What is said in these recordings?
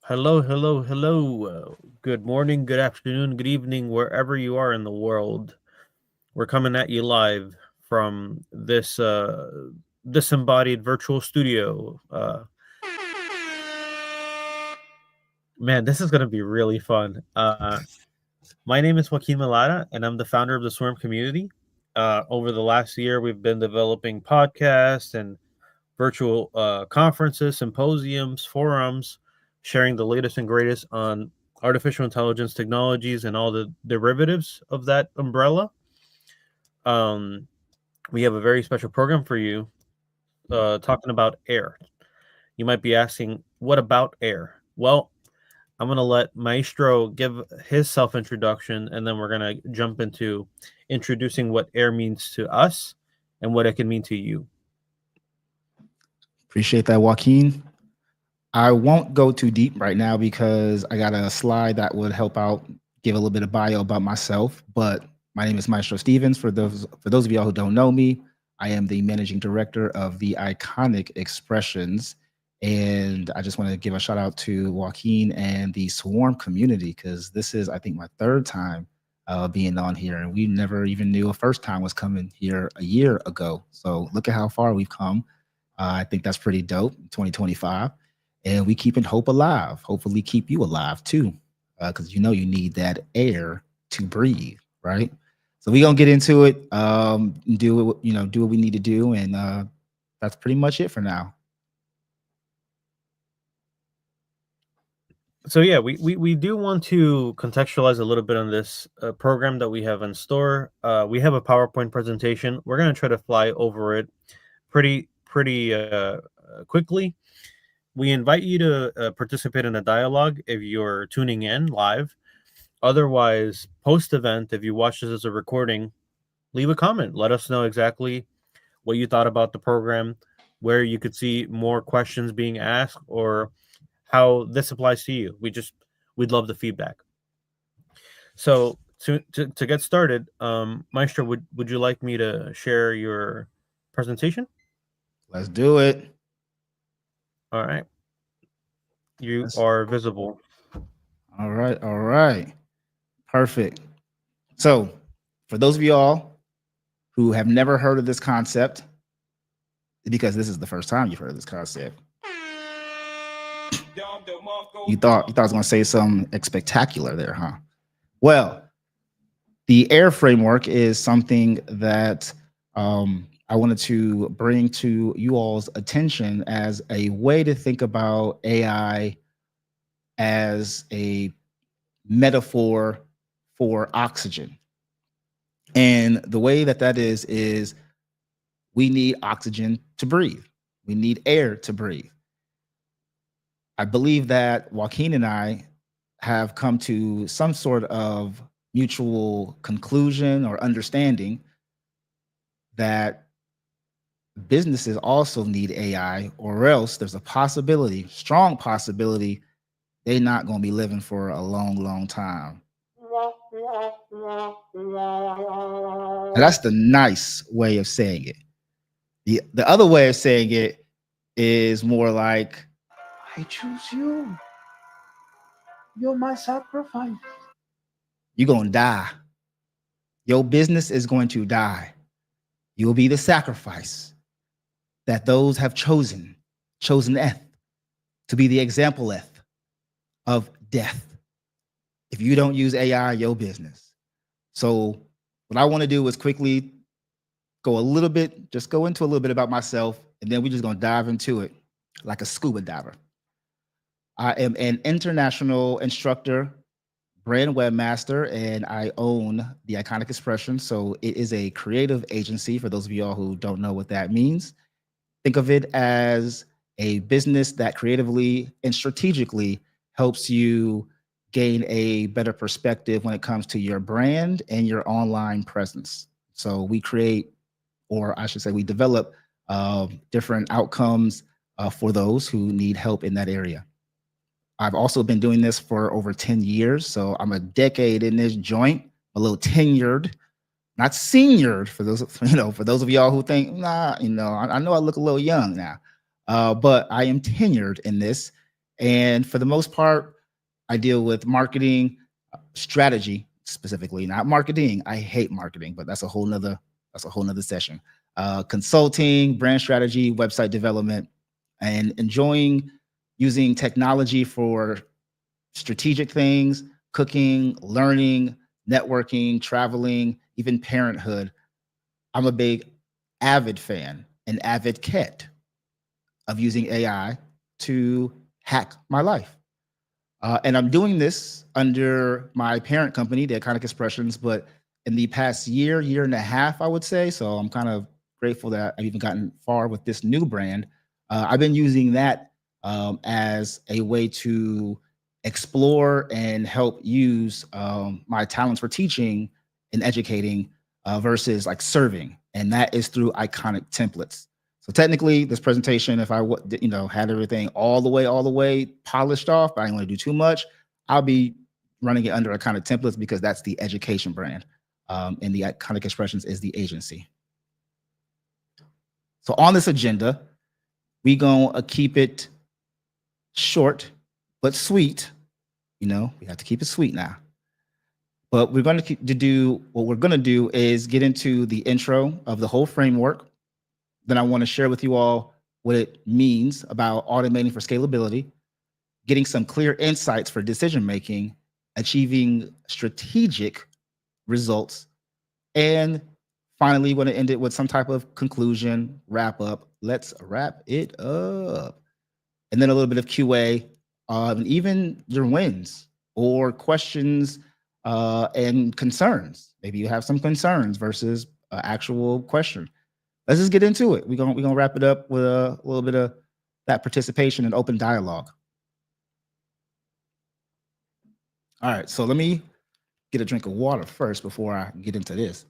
Hello, hello, hello. Good morning, good afternoon, good evening, wherever you are in the world. We're coming at you live from this disembodied virtual studio. Man, this is going to be really fun. My name is Joaquin Malata, and I'm the founder of the Swarm community. Over the last year, we've been developing podcasts and virtual conferences, symposiums, forums, sharing the latest and greatest on artificial intelligence technologies and all the derivatives of that umbrella. Um, we have a very special program for you talking about air. You might be asking, what about air? Well, I'm going to let Maestro give his self introduction, and then we're going to jump into introducing what air means to us and what it can mean to you. Appreciate that, Joaquin. I won't go too deep right now because I got a slide that would help out give a little bit of bio about myself. But my name is Maestro Stevens. For those of y'all who don't know me, I am the managing director of the Iconic Expressions. And I just want to give a shout out to Joaquin and the Swarm community because this is, I think, my third time being on here. And we never even knew a first time was coming here a year ago. So look at how far we've come. I think that's pretty dope, 2025. And we keeping hope alive. Hopefully keep you alive too. Because you know you need that air to breathe, right? So we're gonna get into it, do it, do what we need to do, and that's pretty much it for now. So yeah, we do want to contextualize a little bit on this program that we have in store. We have a PowerPoint presentation. We're going to try to fly over it pretty quickly. We invite you to participate in a dialogue if you're tuning in live. Otherwise, post event, if you watch this as a recording, leave a comment. Let us know exactly what you thought about the program, where you could see more questions being asked, or how this applies to you. We'd love the feedback. So to get started, Maestro, would you like me to share your presentation? Let's do it. All right, you Let's, are visible. all right, all right. Perfect. So, for those of y'all who have never heard of this concept, because this is the first time you've heard of this concept, you thought I was going to say something spectacular there, huh? Well, the air framework is something that I wanted to bring to you all's attention as a way to think about AI as a metaphor for oxygen. And the way that is we need oxygen to breathe. We need air to breathe. I believe that Joaquin and I have come to some sort of mutual conclusion or understanding that businesses also need AI, or else there's a possibility, strong possibility, they're not going to be living for a long, long time. Now, that's the nice way of saying it. The other way of saying it is more like, I choose you. You're my sacrifice. You're going to die. Your business is going to die. You'll be the sacrifice that those have chosen Eth to be the example Eth of death. If you don't use AI, your business. So what I want to do is quickly go into a little bit about myself, and then we're just going to dive into it like a scuba diver. I am an international instructor, brand webmaster, and I own the Iconic Expression. So it is a creative agency for those of y'all who don't know what that means. Think of it as a business that creatively and strategically helps you gain a better perspective when it comes to your brand and your online presence. So we create, or I should say, we develop different outcomes for those who need help in that area. I've also been doing this for over 10 years. So I'm a decade in this joint, a little tenured, not seniored for those, for those of y'all who think, nah, I know I look a little young now, but I am tenured in this. And for the most part, I deal with marketing strategy specifically, not marketing. I hate marketing, but that's a whole nother session. Consulting, brand strategy, website development, and enjoying using technology for strategic things, cooking, learning, networking, traveling, even parenthood. I'm a big avid fan, an advocate of using AI to hack my life. And I'm doing this under my parent company, the Iconic Expressions, but in the past year and a half, I would say. So I'm kind of grateful that I've even gotten far with this new brand. I've been using that as a way to explore and help use my talents for teaching and educating versus like serving. And that is through Iconic Templates. So technically, this presentation, if I had everything all the way polished off, but I didn't want to do too much, I'll be running it under Iconic Templates because that's the education brand, and the Iconic Expressions is the agency. So on this agenda, we gonna keep it short but sweet. We have to keep it sweet now. But we're going to do what we're going to do is get into the intro of the whole framework. Then I want to share with you all what it means about automating for scalability, getting some clear insights for decision making, achieving strategic results, and finally, want to end it with some type of conclusion, wrap up. Let's wrap it up. And then a little bit of QA, and even your wins or questions and concerns. Maybe you have some concerns versus actual question. Let's just get into it. We're gonna wrap it up with a little bit of that participation and open dialogue. All right, so let me get a drink of water first before I get into this.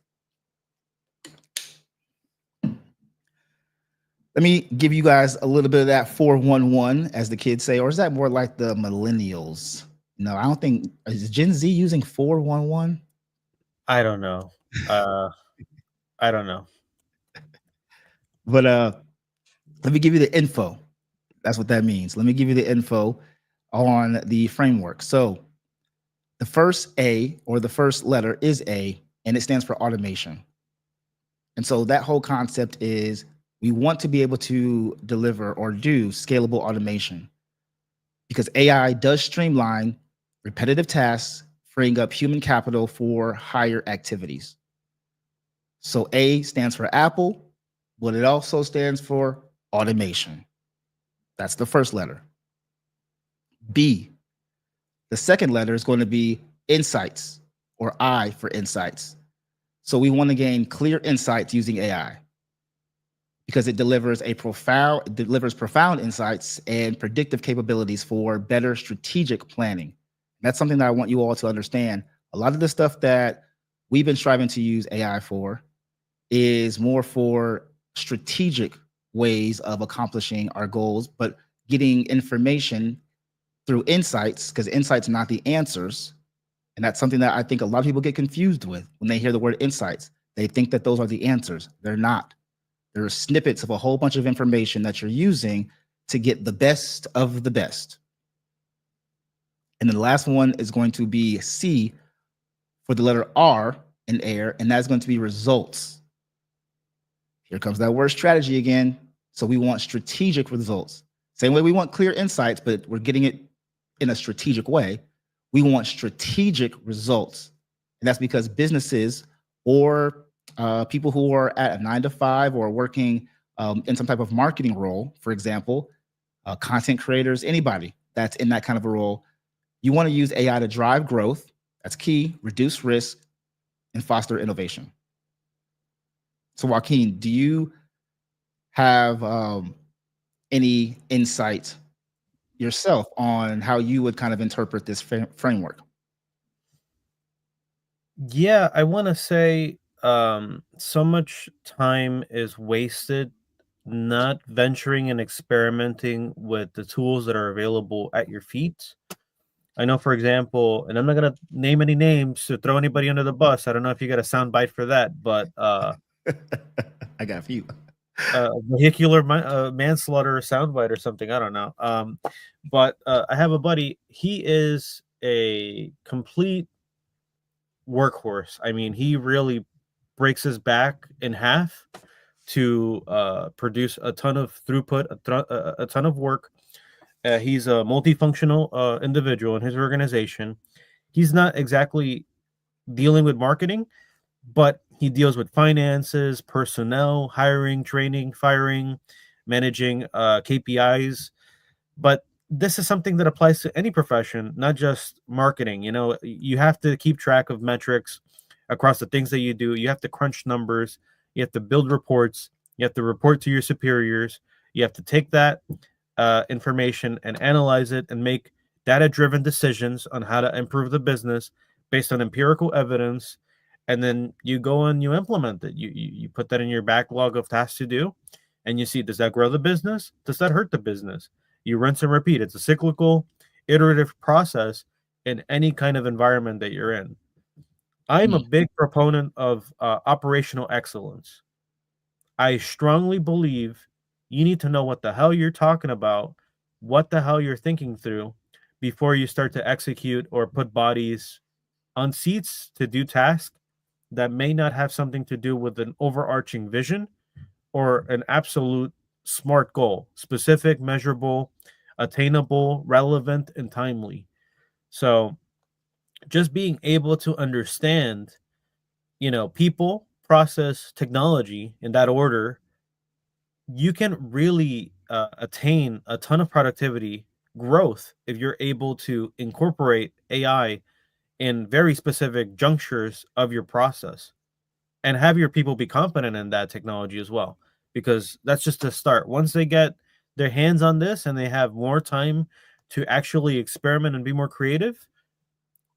Let me give you guys a little bit of that 411, as the kids say, or is that more like the millennials? No, I don't think, is Gen Z using 411? I don't know. I don't know. But let me give you the info. That's what that means. Let me give you the info on the framework. So the first A, or the first letter, is A, and it stands for automation. And so that whole concept is we want to be able to deliver or do scalable automation, because AI does streamline repetitive tasks, freeing up human capital for higher activities. So A stands for Apple, but it also stands for automation. That's the first letter. B, the second letter, is going to be insights, or I for insights. So we want to gain clear insights using AI because it delivers profound insights and predictive capabilities for better strategic planning. That's something that I want you all to understand. A lot of the stuff that we've been striving to use AI for is more for strategic ways of accomplishing our goals, but getting information through insights, because insights are not the answers. And that's something that I think a lot of people get confused with when they hear the word insights. They think that those are the answers. They're not. There are snippets of a whole bunch of information that you're using to get the best of the best. And then the last one is going to be C for the letter R in air, and that's going to be results. Here comes that word strategy again. So we want strategic results. Same way we want clear insights, but we're getting it in a strategic way. We want strategic results. And that's because businesses or people who are at a 9-to-5 or working in some type of marketing role, for example, content creators, anybody that's in that kind of a role, you want to use AI to drive growth. That's key, reduce risk, and foster innovation. So Joaquin, do you have any insight yourself on how you would kind of interpret this framework? Yeah, I want to say so much time is wasted not venturing and experimenting with the tools that are available at your feet. I know, for example, and I'm not going to name any names to throw anybody under the bus. I don't know if you got a sound bite for that, but I got a few. vehicular manslaughter or soundbite or something. I don't know. But I have a buddy. He is a complete workhorse. I mean, he really breaks his back in half to produce a ton of throughput, a ton of work. He's a multifunctional individual in his organization. He's not exactly dealing with marketing, but he deals with finances, personnel, hiring, training, firing, managing KPIs. But this is something that applies to any profession, not just marketing. You know, you have to keep track of metrics across the things that you do. You have to crunch numbers. You have to build reports. You have to report to your superiors. You have to take that information and analyze it and make data driven decisions on how to improve the business based on empirical evidence. And then you go and you implement it. You put that in your backlog of tasks to do, and you see, does that grow the business? Does that hurt the business? You rinse and repeat. It's a cyclical, iterative process in any kind of environment that you're in. I'm a big proponent of operational excellence. I strongly believe you need to know what the hell you're talking about, what the hell you're thinking through before you start to execute or put bodies on seats to do tasks that may not have something to do with an overarching vision or an absolute smart goal, specific, measurable, attainable, relevant, and timely. So just being able to understand, people, process, technology in that order, you can really attain a ton of productivity growth if you're able to incorporate AI in very specific junctures of your process and have your people be competent in that technology as well, because that's just a start. Once they get their hands on this and they have more time to actually experiment and be more creative,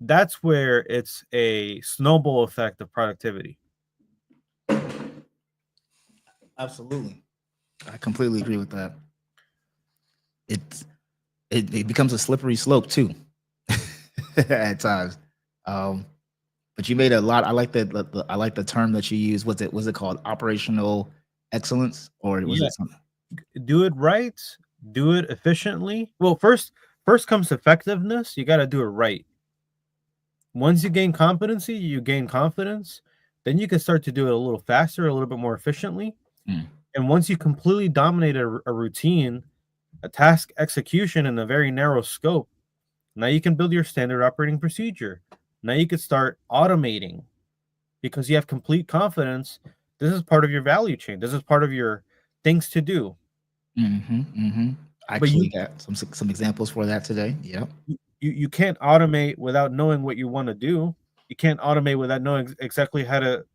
that's where it's a snowball effect of productivity. Absolutely. I completely agree with that. It becomes a slippery slope too at times. But you made a lot. I like that. I like the term that you used. Was it called operational excellence, or was it something? Do it right, do it efficiently. Well, first comes effectiveness. You got to do it right. Once you gain competency, you gain confidence, then you can start to do it a little faster, a little bit more efficiently. And once you completely dominate a routine, a task execution in a very narrow scope, now you can build your standard operating procedure. Now you can start automating because you have complete confidence. This is part of your value chain. This is part of your things to do. I actually got some examples for that today. Yeah. You can't automate without knowing what you want to do. You can't automate without knowing exactly how to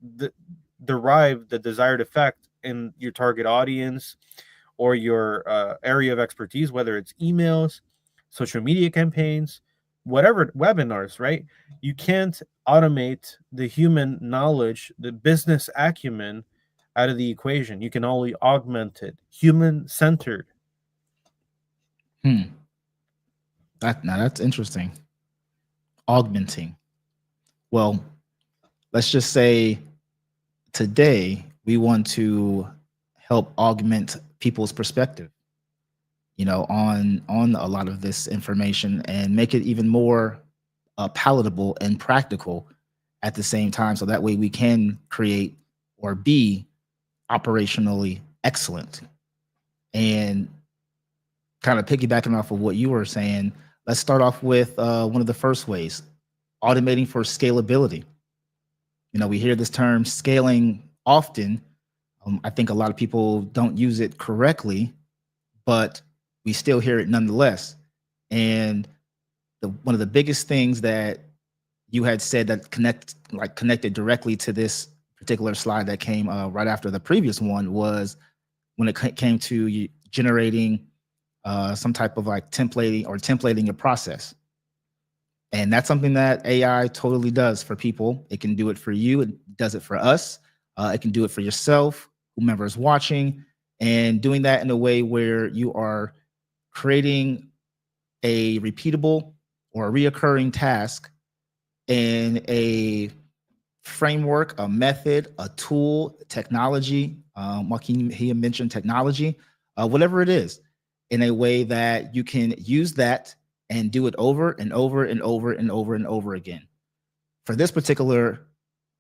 derive the desired effect in your target audience or your area of expertise, whether it's emails, social media campaigns, whatever, webinars, right? You can't automate the human knowledge, the business acumen out of the equation. You can only augment it, human-centered. That's interesting. Augmenting. Well, let's just say today we want to help augment people's perspective, on a lot of this information and make it even more palatable and practical at the same time. So that way we can create or be operationally excellent. And kind of piggybacking off of what you were saying, let's start off with one of the first ways, automating for scalability. We hear this term scaling often. I think a lot of people don't use it correctly, but we still hear it nonetheless. And one of the biggest things that you had said that connected directly to this particular slide that came right after the previous one was when it came to generating some type of templating your process. And that's something that AI totally does for people. It can do it for you. It does it for us. It can do it for yourself, whomever is watching, and doing that in a way where you are creating a repeatable or a reoccurring task in a framework, a method, a tool, technology, Joaquin, he mentioned technology, whatever it is, in a way that you can use that and do it over and over and over and over and over again. For this particular,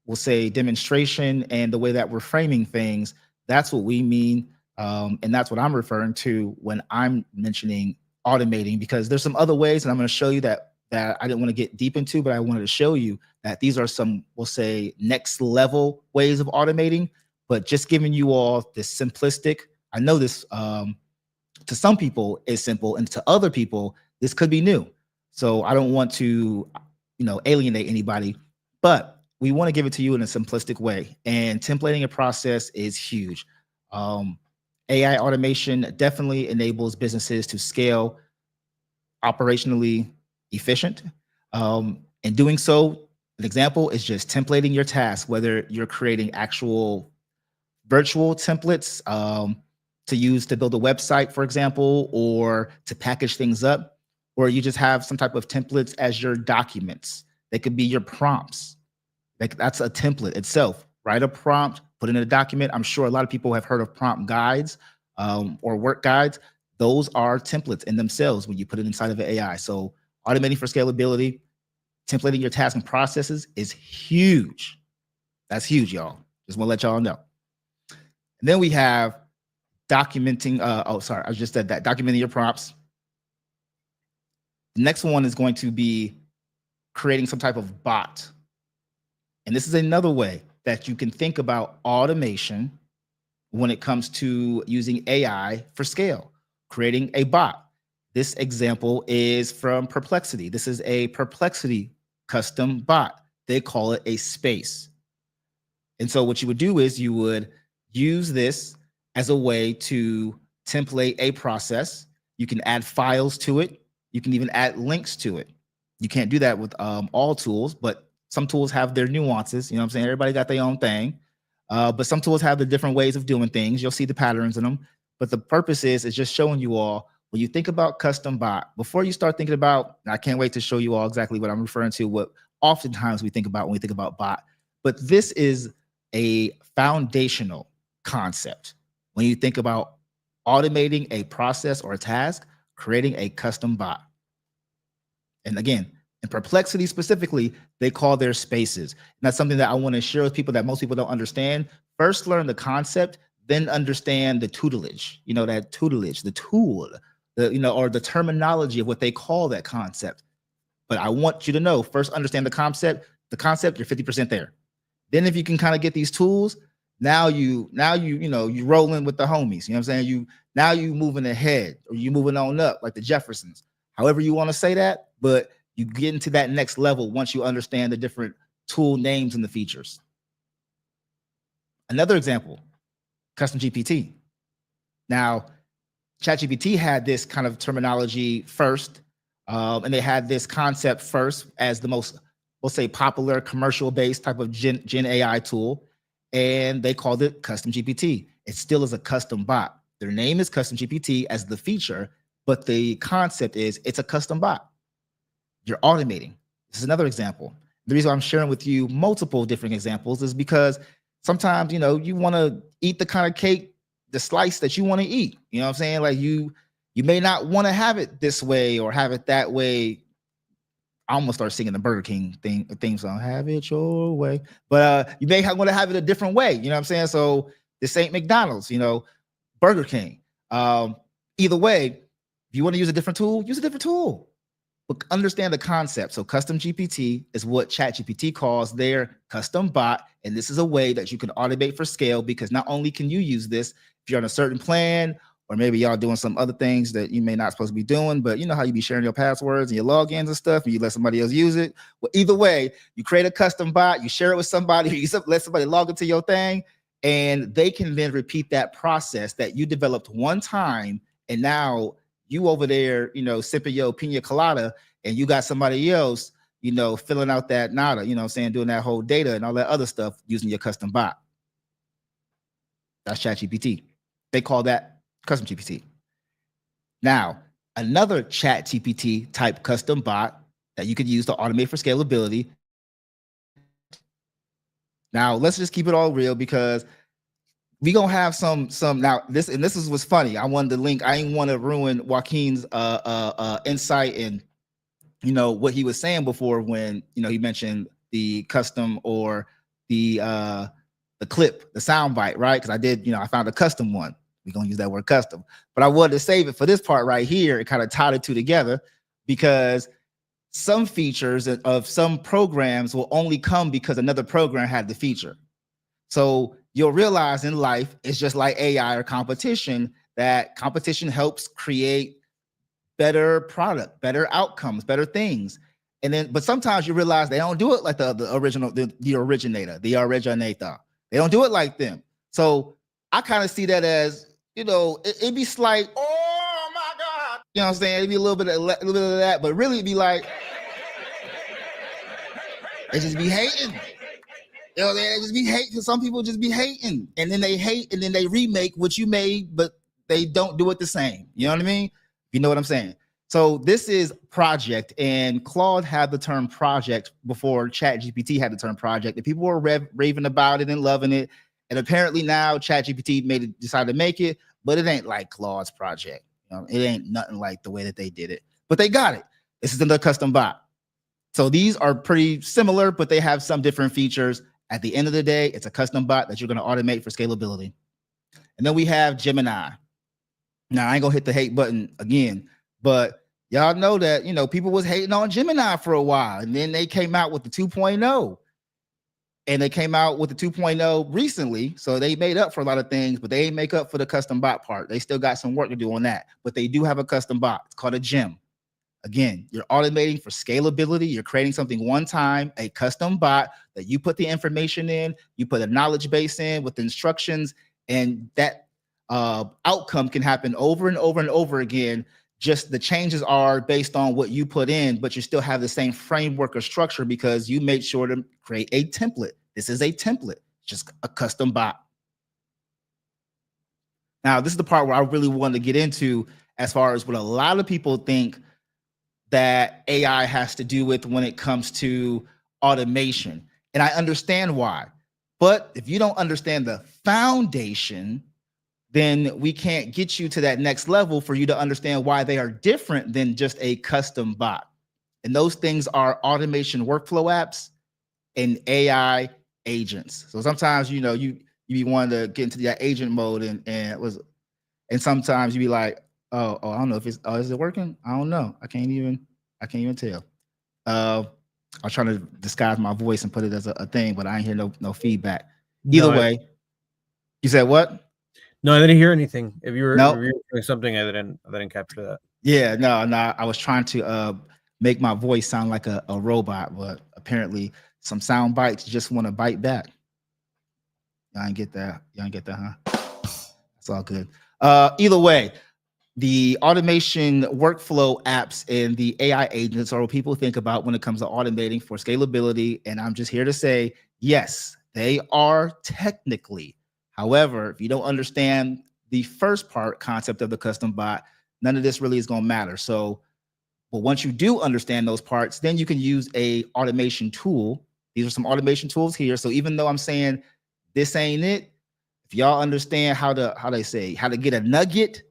we'll say, demonstration and the way that we're framing things, that's what we mean. And that's what I'm referring to when I'm mentioning automating, because there's some other ways, and I'm going to show you that I didn't want to get deep into, but I wanted to show you that these are some, we'll say, next level ways of automating, but just giving you all this simplistic. I know this to some people is simple, and to other people, this could be new. So I don't want to, alienate anybody, but we want to give it to you in a simplistic way. And templating a process is huge. AI automation definitely enables businesses to scale operationally efficient. In doing so, an example is just templating your tasks, whether you're creating actual virtual templates to use to build a website, for example, or to package things up, or you just have some type of templates as your documents. They could be your prompts. That's a template itself. Write a prompt, put it in a document. I'm sure a lot of people have heard of prompt guides or work guides. Those are templates in themselves when you put it inside of an AI. So automating for scalability, templating your tasks and processes is huge. That's huge, y'all. Just want to let y'all know. And then we have documenting. I just said that. Documenting your prompts. The next one is going to be creating some type of bot. And this is another way that you can think about automation when it comes to using AI for scale, creating a bot. This example is from Perplexity. This is a Perplexity custom bot. They call it a space. And so what you would do is you would use this as a way to template a process. You can add files to it. You can even add links to it. You can't do that with all tools, but some tools have their nuances. You know what I'm saying? Everybody got their own thing. But some tools have the different ways of doing things. You'll see the patterns in them. But the purpose is just showing you all, when you think about custom bot, before you start thinking about, I can't wait to show you all exactly what I'm referring to, what oftentimes we think about when we think about bot. But this is a foundational concept. When you think about automating a process or a task, creating a custom bot. And again, in Perplexity specifically, they call their spaces. And that's something that I want to share with people that most people don't understand. First, learn the concept, then understand the tutelage, that tutelage, the tool, or the terminology of what they call that concept. But I want you to know, first understand the concept, you're 50% there. Then if you can kind of get these tools, now you rolling with the homies, you know what I'm saying? Now you moving ahead, or you moving on up like the Jeffersons, however you want to say that, but you get into that next level once you understand the different tool names and the features. Another example, custom GPT. Now, ChatGPT had this kind of terminology first, and they had this concept first as the most, we'll say, popular commercial-based type of Gen AI tool, and they called it custom GPT. It still is a custom bot. Their name is custom GPT as the feature, but the concept is it's a custom bot. You're automating. This is another example. The reason I'm sharing with you multiple different examples is because sometimes, you want to eat the kind of cake, the slice that you want to eat. You know what I'm saying? Like you may not want to have it this way or have it that way. I almost start singing the Burger King theme song, have it your way. But you may want to have it a different way. You know what I'm saying? So this ain't McDonald's, Burger King. Either way, if you want to use a different tool, use a different tool. But understand the concept. So custom GPT is what ChatGPT calls their custom bot. And this is a way that you can automate for scale, because not only can you use this if you're on a certain plan, or maybe y'all doing some other things that you may not supposed to be doing, but you know how you be sharing your passwords and your logins and stuff, and you let somebody else use it. Well, either way, you create a custom bot, you share it with somebody, you let somebody log into your thing, and they can then repeat that process that you developed one time. And now you over there, sipping your pina colada, and you got somebody else, filling out that nada, doing that whole data and all that other stuff using your custom bot. That's ChatGPT. They call that custom GPT. Now, another ChatGPT type custom bot that you could use to automate for scalability. Now, let's just keep it all real, because we gonna have some now. This is what's funny. I wanted to link. I didn't want to ruin Joaquin's insight and what he was saying before when he mentioned the custom or the clip, the sound bite, right? Because I did, I found a custom one. We're gonna use that word custom, but I wanted to save it for this part right here. It kind of tied the two together because some features of some programs will only come because another program had the feature. So you'll realize in life, it's just like AI or competition, that competition helps create better product, better outcomes, better things. And then, but sometimes you realize they don't do it like the originator. They don't do it like them. So I kind of see that as, it'd be slight, oh my God. You know what I'm saying? It'd be a little bit of that, but really it'd be like, they just be hating. They just be hating. Some people just be hating, and then they hate, and then they remake what you made, but they don't do it the same. You know what I mean? You know what I'm saying? So this is project, and Claude had the term project before ChatGPT had the term project, and people were raving about it and loving it. And apparently now ChatGPT decided to make it, but it ain't like Claude's project. It ain't nothing like the way that they did it, but they got it. This is another custom bot. So these are pretty similar, but they have some different features. At the end of the day, it's a custom bot that you're going to automate for scalability. And then we have Gemini. Now, I ain't going to hit the hate button again, but y'all know that, people was hating on Gemini for a while, and then they came out with the 2.0. And they came out with the 2.0 recently, so they made up for a lot of things, but they ain't make up for the custom bot part. They still got some work to do on that, but they do have a custom bot. It's called a gem. Again, you're automating for scalability. You're creating something one time, a custom bot that you put the information in, you put a knowledge base in with instructions, and that outcome can happen over and over and over again. Just the changes are based on what you put in, but you still have the same framework or structure because you made sure to create a template. This is a template, just a custom bot. Now, this is the part where I really want to get into as far as what a lot of people think that AI has to do with when it comes to automation. And I understand why. But if you don't understand the foundation, then we can't get you to that next level for you to understand why they are different than just a custom bot. And those things are automation workflow apps and AI agents. So sometimes, you be wanting to get into that agent mode and sometimes you be like, oh, I don't know if is it working? I don't know. I can't even tell. I'm trying to disguise my voice and put it as a thing, but I ain't hear no feedback. Either way, you said what? No, I didn't hear anything. If you were Nope. doing something, I didn't capture that. Yeah, no. I was trying to make my voice sound like a robot, but apparently some sound bites just want to bite back. Y'all ain't get that. Huh? It's all good. Either way, the automation workflow apps and the AI agents are what people think about when it comes to automating for scalability. And I'm just here to say, yes, they are technically. However, if you don't understand the first concept of the custom bot, none of this really is going to matter. So, but once you do understand those parts, then you can use a automation tool. These are some automation tools here. So even though I'm saying this ain't it, if y'all understand how to get a nugget,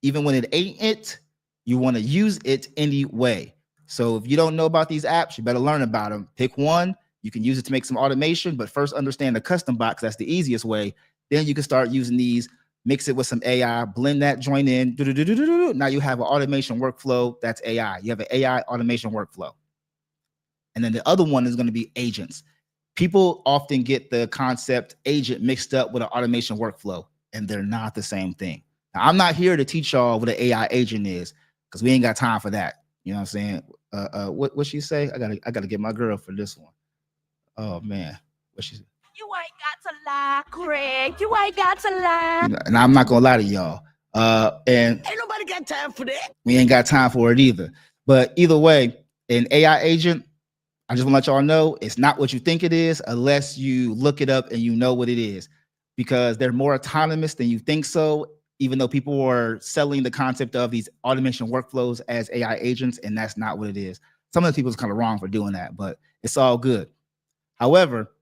even when it ain't it, you want to use it anyway. So if you don't know about these apps, you better learn about them. Pick one. You can use it to make some automation, but first understand the custom bot, because that's the easiest way. Then you can start using these, mix it with some AI, blend that joint in. Now you have an automation workflow. That's AI. You have an AI automation workflow. And then the other one is going to be agents. People often get the concept agent mixed up with an automation workflow, and they're not the same thing. Now, I'm not here to teach y'all what an AI agent is, because we ain't got time for that. You know what I'm saying? What she say? I gotta get my girl for this one. Oh man, what she say? You ain't got to lie, Craig. You ain't got to lie. And I'm not gonna lie to y'all. And ain't nobody got time for that. We ain't got time for it either. But either way, an AI agent, I just want to let y'all know it's not what you think it is unless you look it up and you know what it is, because they're more autonomous than you think so, even though people are selling the concept of these automation workflows as AI agents, and that's not what it is. Some of the people is kind of wrong for doing that, but it's all good. However,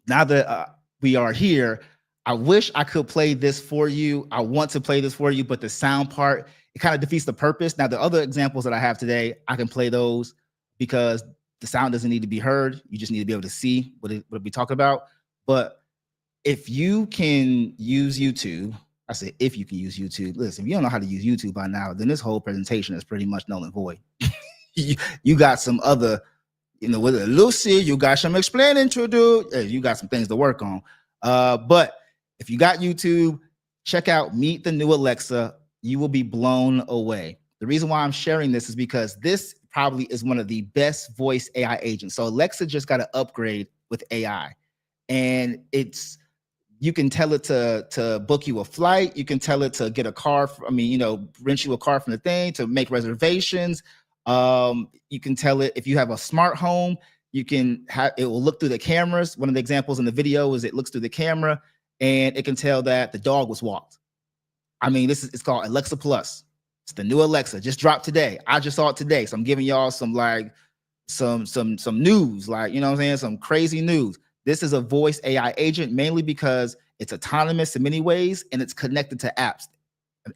now that we are here, I wish I could play this for you. I want to play this for you, but the sound part, it kind of defeats the purpose. Now, the other examples that I have today, I can play those because the sound doesn't need to be heard. You just need to be able to see what we're talking about. But if you can use YouTube, I say if you can use YouTube. Listen, if you don't know how to use YouTube by now, then this whole presentation is pretty much null and void. You got some other, with Lucy, you got some explaining to do. You got some things to work on. But if you got YouTube, check out Meet the New Alexa. You will be blown away. The reason why I'm sharing this is because this probably is one of the best voice AI agents. So Alexa just got an upgrade with AI, and you can tell it to book you a flight. You can tell it to get a car. Rent you a car from the thing, to make reservations. You can tell it if you have a smart home, it will look through the cameras. One of the examples in the video is it looks through the camera and it can tell that the dog was walked. It's called Alexa Plus. It's the new Alexa, just dropped today. I just saw it today. So I'm giving y'all some news, some crazy news. This is a voice AI agent, mainly because it's autonomous in many ways and it's connected to apps.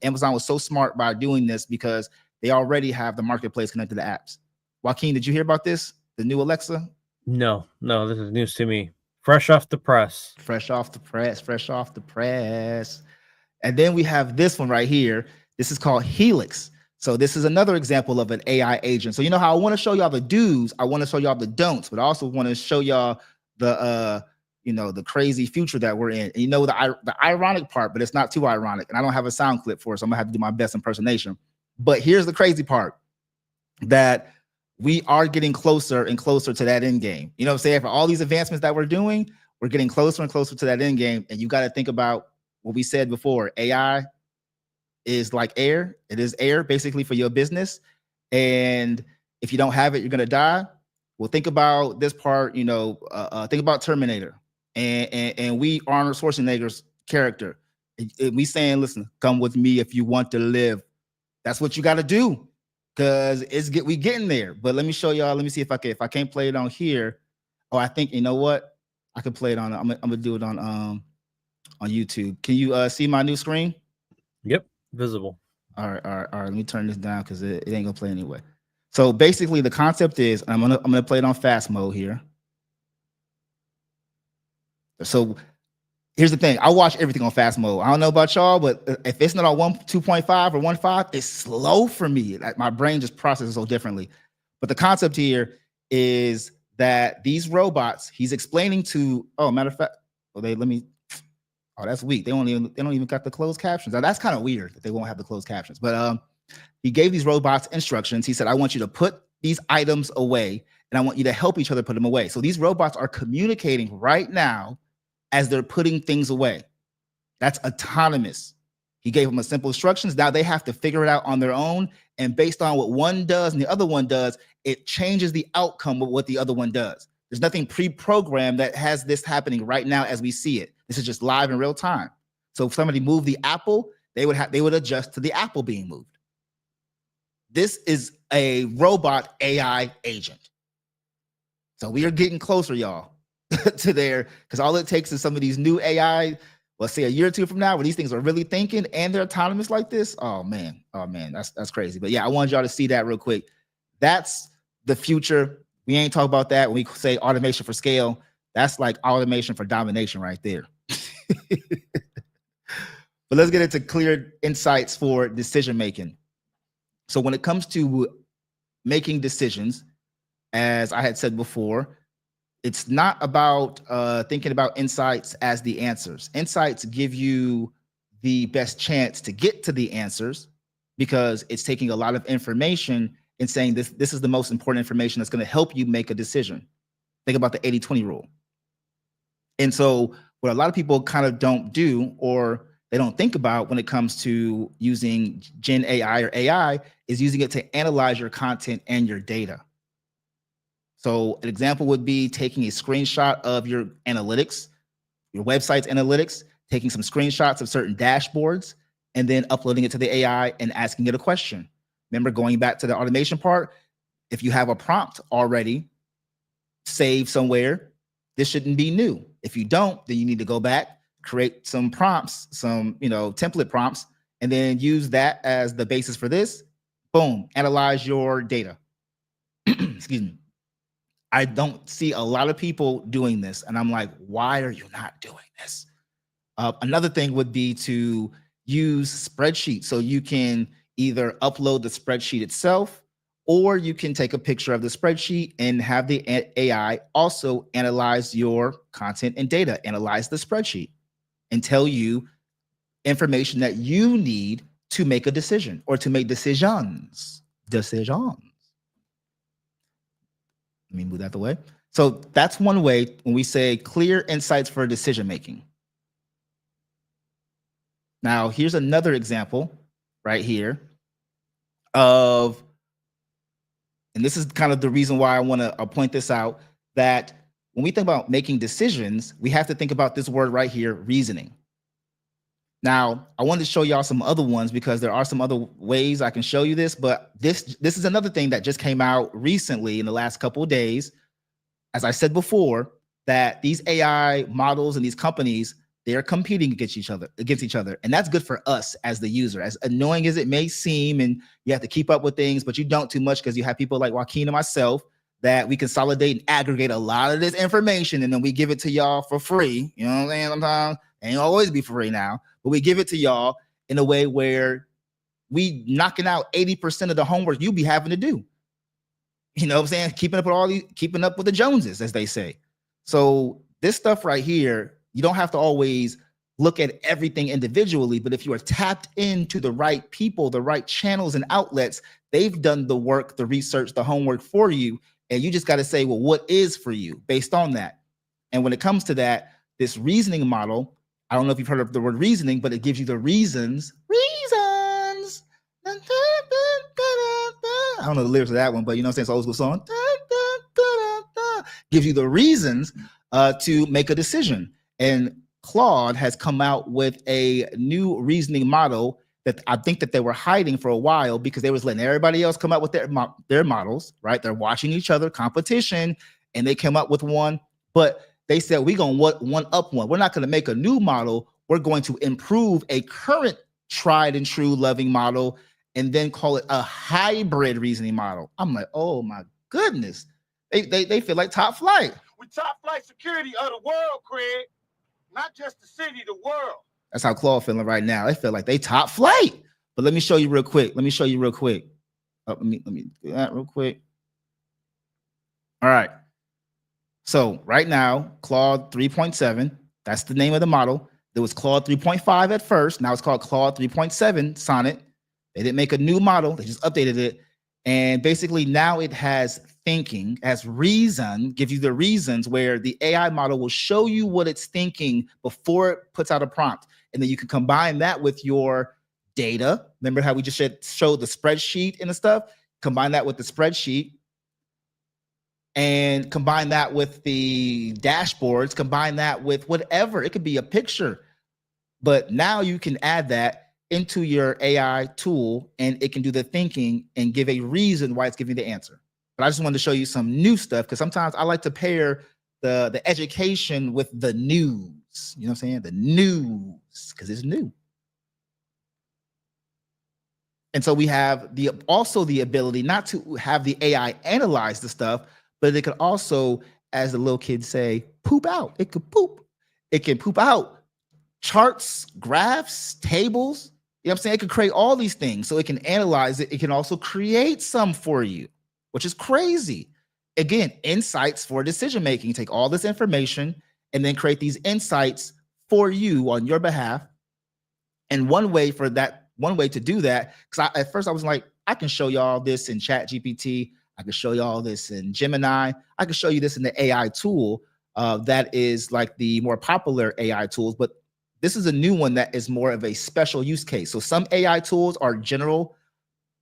Amazon was so smart by doing this because they already have the marketplace connected to apps. Joaquin, did you hear about this? The new Alexa? No, this is news to me. Fresh off the press. Fresh off the press. And then we have this one right here. This is called Helix. So this is another example of an AI agent. So you know how I want to show y'all the do's, I want to show y'all the don'ts, but I also want to show y'all the crazy future that we're in. And the ironic part, but it's not too ironic. And I don't have a sound clip for it, so I'm gonna have to do my best impersonation. But here's the crazy part, that we are getting closer and closer to that end game. You know what I'm saying? For all these advancements that we're doing, we're getting closer and closer to that end game. And you got to think about what we said before. AI is like air. It is air basically for your business. And if you don't have it, you're going to die. Well, think about this part, think about Terminator and we Arnold Schwarzenegger's character. And we saying, listen, come with me if you want to live. That's what you got to do. Because we getting there. But let me show y'all. Let me see if I can't play it on here. Oh, I think you know what? I can play it on. I'm gonna do it on YouTube. Can you see my new screen? Yep, visible. All right. Let me turn this down because it ain't gonna play anyway. So basically, the concept is I'm gonna play it on fast mode here. So here's the thing. I watch everything on fast mode. I don't know about y'all, but if it's not on 2.5 or 1.5, it's slow for me. Like my brain just processes so differently. But the concept here is that these robots, he's explaining to, matter of fact, that's weak. They don't even got the closed captions. Now, that's kind of weird that they won't have the closed captions. But he gave these robots instructions. He said, I want you to put these items away, and I want you to help each other put them away. So these robots are communicating right now as they're putting things away. That's autonomous. He gave them a simple instructions. Now they have to figure it out on their own. And based on what one does and the other one does, it changes the outcome of what the other one does. There's nothing pre-programmed that has this happening right now as we see it. This is just live in real time. So if somebody moved the apple, they would adjust to the apple being moved. This is a robot AI agent. So we are getting closer, y'all, to there, because all it takes is some of these new AI, let's say a year or two from now, where these things are really thinking and they're autonomous like this. Oh man, that's crazy. But yeah, I wanted y'all to see that real quick. That's the future. We ain't talk about that when we say automation for scale. That's like automation for domination right there. But let's get into clear insights for decision making. So when it comes to making decisions, as I had said before, it's not about thinking about insights as the answers. Insights give you the best chance to get to the answers because it's taking a lot of information and saying this is the most important information that's going to help you make a decision. Think about the 80-20 rule. And so what a lot of people kind of don't do, or they don't think about when it comes to using Gen AI or AI, is using it to analyze your content and your data. So an example would be taking a screenshot of your analytics, your website's analytics, taking some screenshots of certain dashboards, and then uploading it to the AI and asking it a question. Remember, going back to the automation part, if you have a prompt already saved somewhere, this shouldn't be new. If you don't, then you need to go back, create some prompts, some template prompts, and then use that as the basis for this. Boom, analyze your data. Excuse me. I don't see a lot of people doing this, and I'm like, why are you not doing this? Another thing would be to use spreadsheets. So you can either upload the spreadsheet itself, or you can take a picture of the spreadsheet and have the AI also analyze your content and data, analyze the spreadsheet, and tell you information that you need to make a decision or to make decisions. Let me move that out the way. So that's one way when we say clear insights for decision making. Now, here's another example right here of, and this is kind of the reason why I want to point this out, that when we think about making decisions, we have to think about this word right here, reasoning. Now, I wanted to show y'all some other ones because there are some other ways I can show you this, but this is another thing that just came out recently in the last couple of days. As I said before, that these AI models and these companies, they're competing against each other, and that's good for us as the user. As annoying as it may seem, and you have to keep up with things, but you don't too much because you have people like Joaquin and myself that we consolidate and aggregate a lot of this information, and then we give it to y'all for free. You know what I'm saying? Sometimes it ain't always be free now, but we give it to y'all in a way where we knocking out 80% of the homework you be having to do. You know what I'm saying? Keeping up with the Joneses, as they say. So this stuff right here, you don't have to always look at everything individually, but if you are tapped into the right people, the right channels and outlets, they've done the work, the research, the homework for you. And you just got to say, well, what is for you based on that? And when it comes to that, this reasoning model, I don't know if you've heard of the word reasoning, but it gives you the reasons. I don't know the lyrics of that one, but you know what I'm saying? It's an old school song. Gives you the reasons to make a decision. And Claude has come out with a new reasoning model that I think that they were hiding for a while because they was letting everybody else come up with their models, right? They're watching each other, competition, and they came up with one, but they said, we're going to one up one. We're not going to make a new model. We're going to improve a current tried and true loving model and then call it a hybrid reasoning model. I'm like, oh my goodness. They feel like top flight. We top flight security of the world, Craig. Not just the city, the world. That's how Claude feeling right now. They feel like they top flight. But let me show you real quick. Let me let me do that real quick. All right. So right now, Claude 3.7, that's the name of the model. There was Claude 3.5 at first. Now it's called Claude 3.7 Sonnet. They didn't make a new model. They just updated it. And basically now it has thinking, as reason, gives you the reasons where the AI model will show you what it's thinking before it puts out a prompt. And then you can combine that with your data. Remember how we just showed the spreadsheet and the stuff? Combine that with the spreadsheet and combine that with the dashboards, combine that with whatever. It could be a picture, but now you can add that into your AI tool and it can do the thinking and give a reason why it's giving you the answer. But I just wanted to show you some new stuff because sometimes I like to pair the education with the news. You know what I'm saying? The news, because it's new. And so we have also the ability not to have the AI analyze the stuff, but it could also, as the little kids say, poop out. It could poop. It can poop out charts, graphs, tables. You know what I'm saying? It could create all these things. So it can analyze it. It can also create some for you, which is crazy. Again, insights for decision making. Take all this information and then create these insights for you on your behalf. And one way to do that, because at first I was like, I can show y'all this in ChatGPT. I can show y'all this in Gemini. I can show you this in the AI tool that is like the more popular AI tools, but this is a new one that is more of a special use case. So some AI tools are general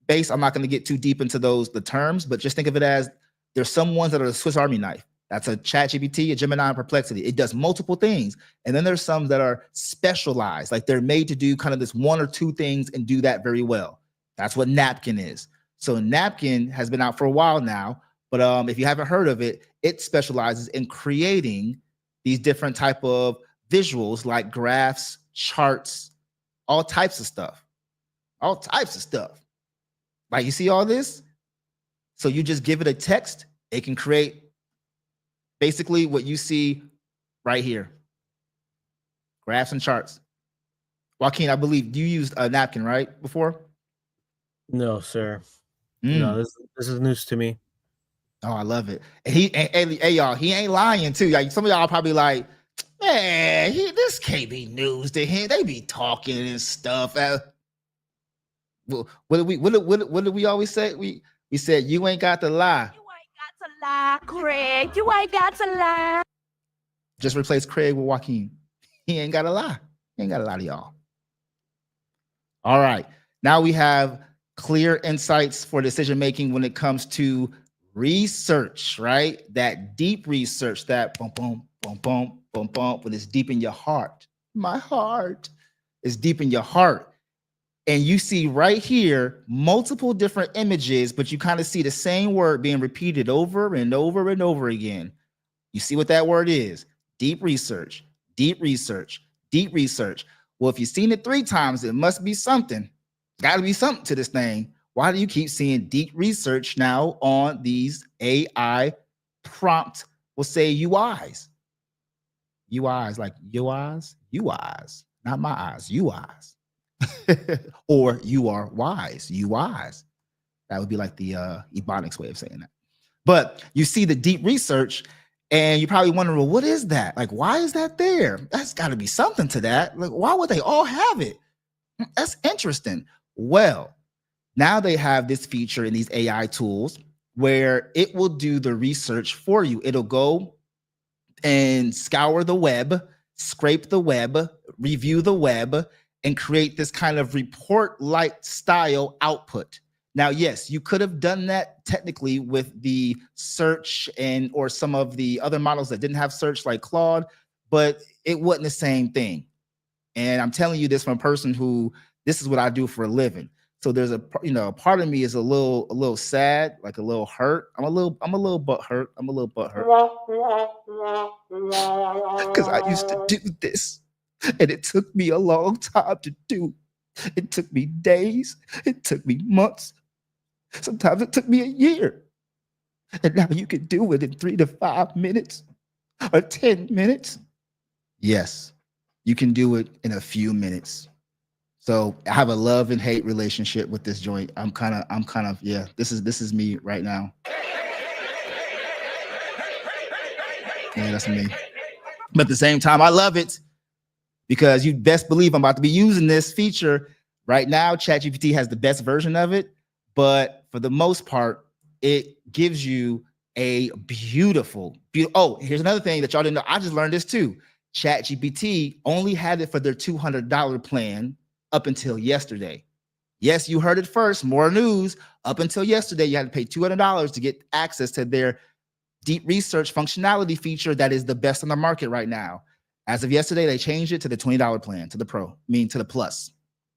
based. I'm not going to get too deep into the terms, but just think of it as there's some ones that are the Swiss Army knife. That's a ChatGPT, a Gemini, and Perplexity. It does multiple things. And then there's some that are specialized, like they're made to do kind of this one or two things and do that very well. That's what Napkin is. So Napkin has been out for a while now, but if you haven't heard of it, it specializes in creating these different type of visuals like graphs, charts, all types of stuff. All types of stuff. Like you see all this? So you just give it a text, it can create basically what you see right here. Graphs and charts. Joaquin, I believe you used a napkin, right? Before? No, sir. Mm. No, this is news to me. Oh, I love it. And hey, y'all, he ain't lying too. Like some of y'all probably like, man, this can't be news to him. They be talking and stuff. Well, what did we always say? We said you ain't got to lie. You ain't got to lie, Craig. You ain't got to lie. Just replace Craig with Joaquin. He ain't got to lie. He ain't got to lie to y'all. All right. Now we have clear insights for decision making when it comes to research, right? That deep research, that boom, boom, boom, boom, boom, boom, when it's deep in your heart. My heart is deep in your heart. And you see right here multiple different images, but you kind of see the same word being repeated over and over and over again. You see what that word is? Deep research, deep research, deep research. Well, if you've seen it 3 times, it must be something. Got to be something to this thing. Why do you keep seeing deep research now on these AI prompt, we'll say UIs? UIs, like UIs? UIs, not my eyes, UIs. Or you are wise, UIs. That would be like the Ebonics way of saying that. But you see the deep research, and you're probably wondering, well, what is that? Like, why is that there? That's got to be something to that. Like, why would they all have it? That's interesting. Well, now they have this feature in these AI tools where it will do the research for you. It'll go and scour the web, scrape the web, review the web, and create this kind of report-like style output. Now, yes, you could have done that technically with the search and or some of the other models that didn't have search like Claude, but it wasn't the same thing. And I'm telling you this from a person who, this is what I do for a living. So there's a, part of me is a little sad, like a little hurt. I'm a little butt hurt. Because I used to do this, and it took me a long time to do. It took me days. It took me months. Sometimes it took me a year. And now you can do it in 3 to 5 minutes or 10 minutes. Yes, you can do it in a few minutes. So I have a love and hate relationship with this joint. I'm kind of, yeah, this is me right now. Yeah, that's me. But at the same time, I love it because you best believe I'm about to be using this feature right now. ChatGPT has the best version of it, but for the most part, it gives you a beautiful. Oh, here's another thing that y'all didn't know. I just learned this too. ChatGPT only had it for their $200 plan up until yesterday. Yes, you heard it first. More news. Up until yesterday, you had to pay $200 to get access to their deep research functionality feature that is the best on the market right now. As of yesterday, they changed it to the $20 plan, to the Pro, to the Plus.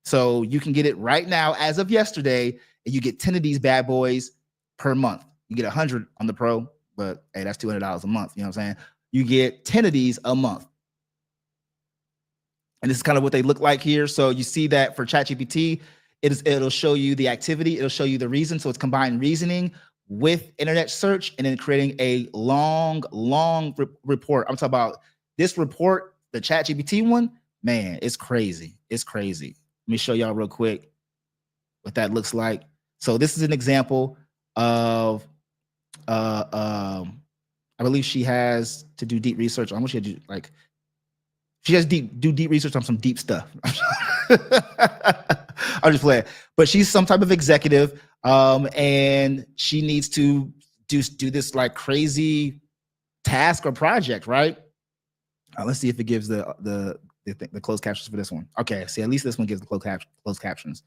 So you can get it right now as of yesterday, and you get 10 of these bad boys per month. You get 100 on the Pro, but hey, that's $200 a month. You know what I'm saying? You get 10 of these a month. And this is kind of what they look like here. So you see that for ChatGPT, it'll show you the activity. It'll show you the reason. So it's combined reasoning with internet search and then creating a long report. I'm talking about this report, the ChatGPT one. Man, it's crazy. It's crazy. Let me show y'all real quick what that looks like. So this is an example of, I believe she has to do deep research. I want you to do like, she has do deep research on some deep stuff. I'm just playing, but she's some type of executive, and she needs to do this like crazy task or project, right? Let's see if it gives the closed captions for this one. Okay, see, at least this one gives the closed captions.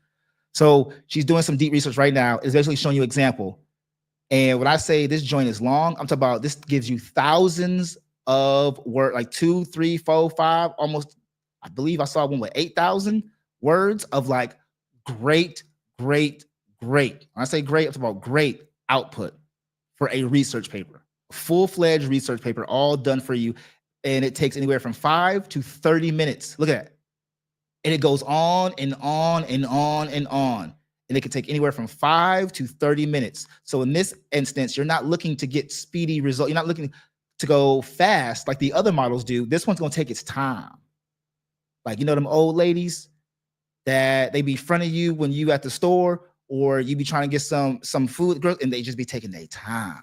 So she's doing some deep research right now. It's basically showing you example. And when I say this joint is long, I'm talking about this gives you thousands of word, like 2, 3, 4, 5, almost, I believe I saw one with 8,000 words of like great. When I say great, it's about great output for a research paper, full-fledged research paper, all done for you. and it takes anywhere from 5 to 30 minutes. Look at that. And it goes on and on and on and on. And it can take anywhere from 5 to 30 minutes. So in this instance, you're not looking to get speedy results. You're not looking to go fast like the other models do. This one's going to take its time. Like, you know, them old ladies that they be in front of you when you at the store, or you be trying to get some food, and they just be taking their time.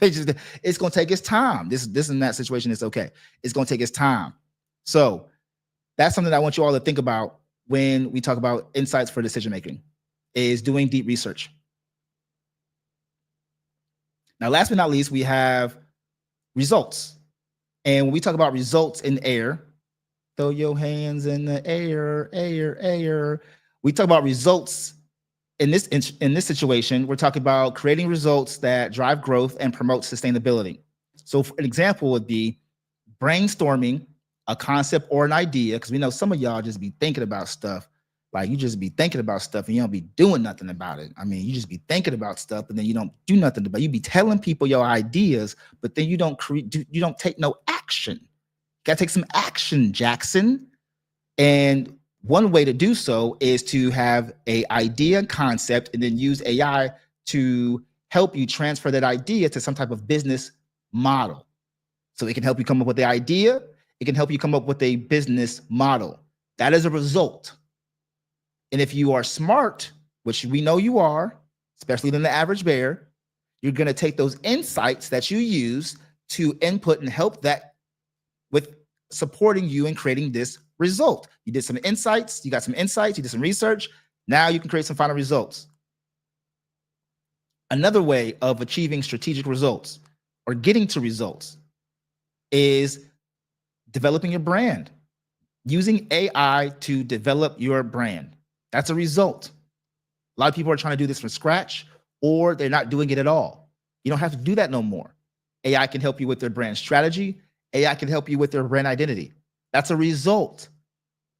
It's going to take its time. This in that situation is okay. It's going to take its time. So that's something that I want you all to think about when we talk about insights for decision making, is doing deep research. Now, last but not least, we have results. And when we talk about results in air, throw your hands in the air, air, air. We talk about results in this situation. We're talking about creating results that drive growth and promote sustainability. So an example would be brainstorming a concept or an idea, because we know some of y'all just be thinking about stuff. Like, you just be thinking about stuff and you don't be doing nothing about it. I mean, you just be thinking about stuff and then you don't do nothing about it. You be telling people your ideas, but then you don't take no action. You gotta take some action, Jackson. And one way to do so is to have an idea and concept, and then use AI to help you transfer that idea to some type of business model. So it can help you come up with the idea. It can help you come up with a business model. That is a result. And if you are smart, which we know you are, especially than the average bear, you're going to take those insights that you use to input and help that with supporting you in creating this result. You did some insights, you got some insights, you did some research. Now you can create some final results. Another way of achieving strategic results or getting to results is developing your brand, using AI to develop your brand. That's a result. A lot of people are trying to do this from scratch, or they're not doing it at all. You don't have to do that no more. AI can help you with their brand strategy. AI can help you with their brand identity. That's a result.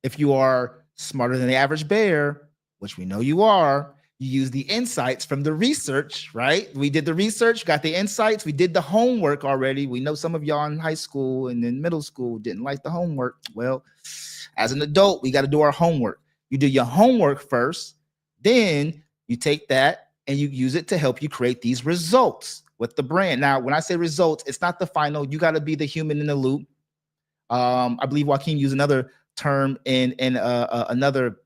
If you are smarter than the average bear, which we know you are, you use the insights from the research, right? We did the research, got the insights. We did the homework already. We know some of y'all in high school and in middle school didn't like the homework. Well, as an adult, we got to do our homework. You do your homework first, then you take that and you use it to help you create these results with the brand. Now, when I say results, it's not the final. You got to be the human in the loop. I believe Joaquin used another term in another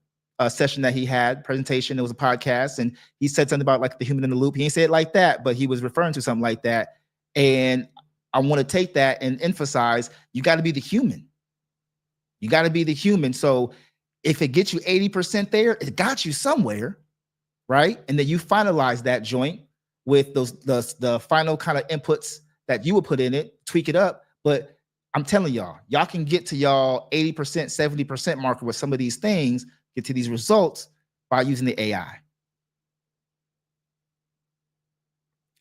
session that he had, presentation. It was a podcast, and he said something about like the human in the loop. He didn't say it like that, but he was referring to something like that. And I want to take that and emphasize, you got to be the human. You got to be the human. So if it gets you 80% there, it got you somewhere, right? And then you finalize that joint with the final kind of inputs that you would put in it, tweak it up. But I'm telling y'all can get to y'all 80%, 70% marker with some of these things, get to these results by using the AI.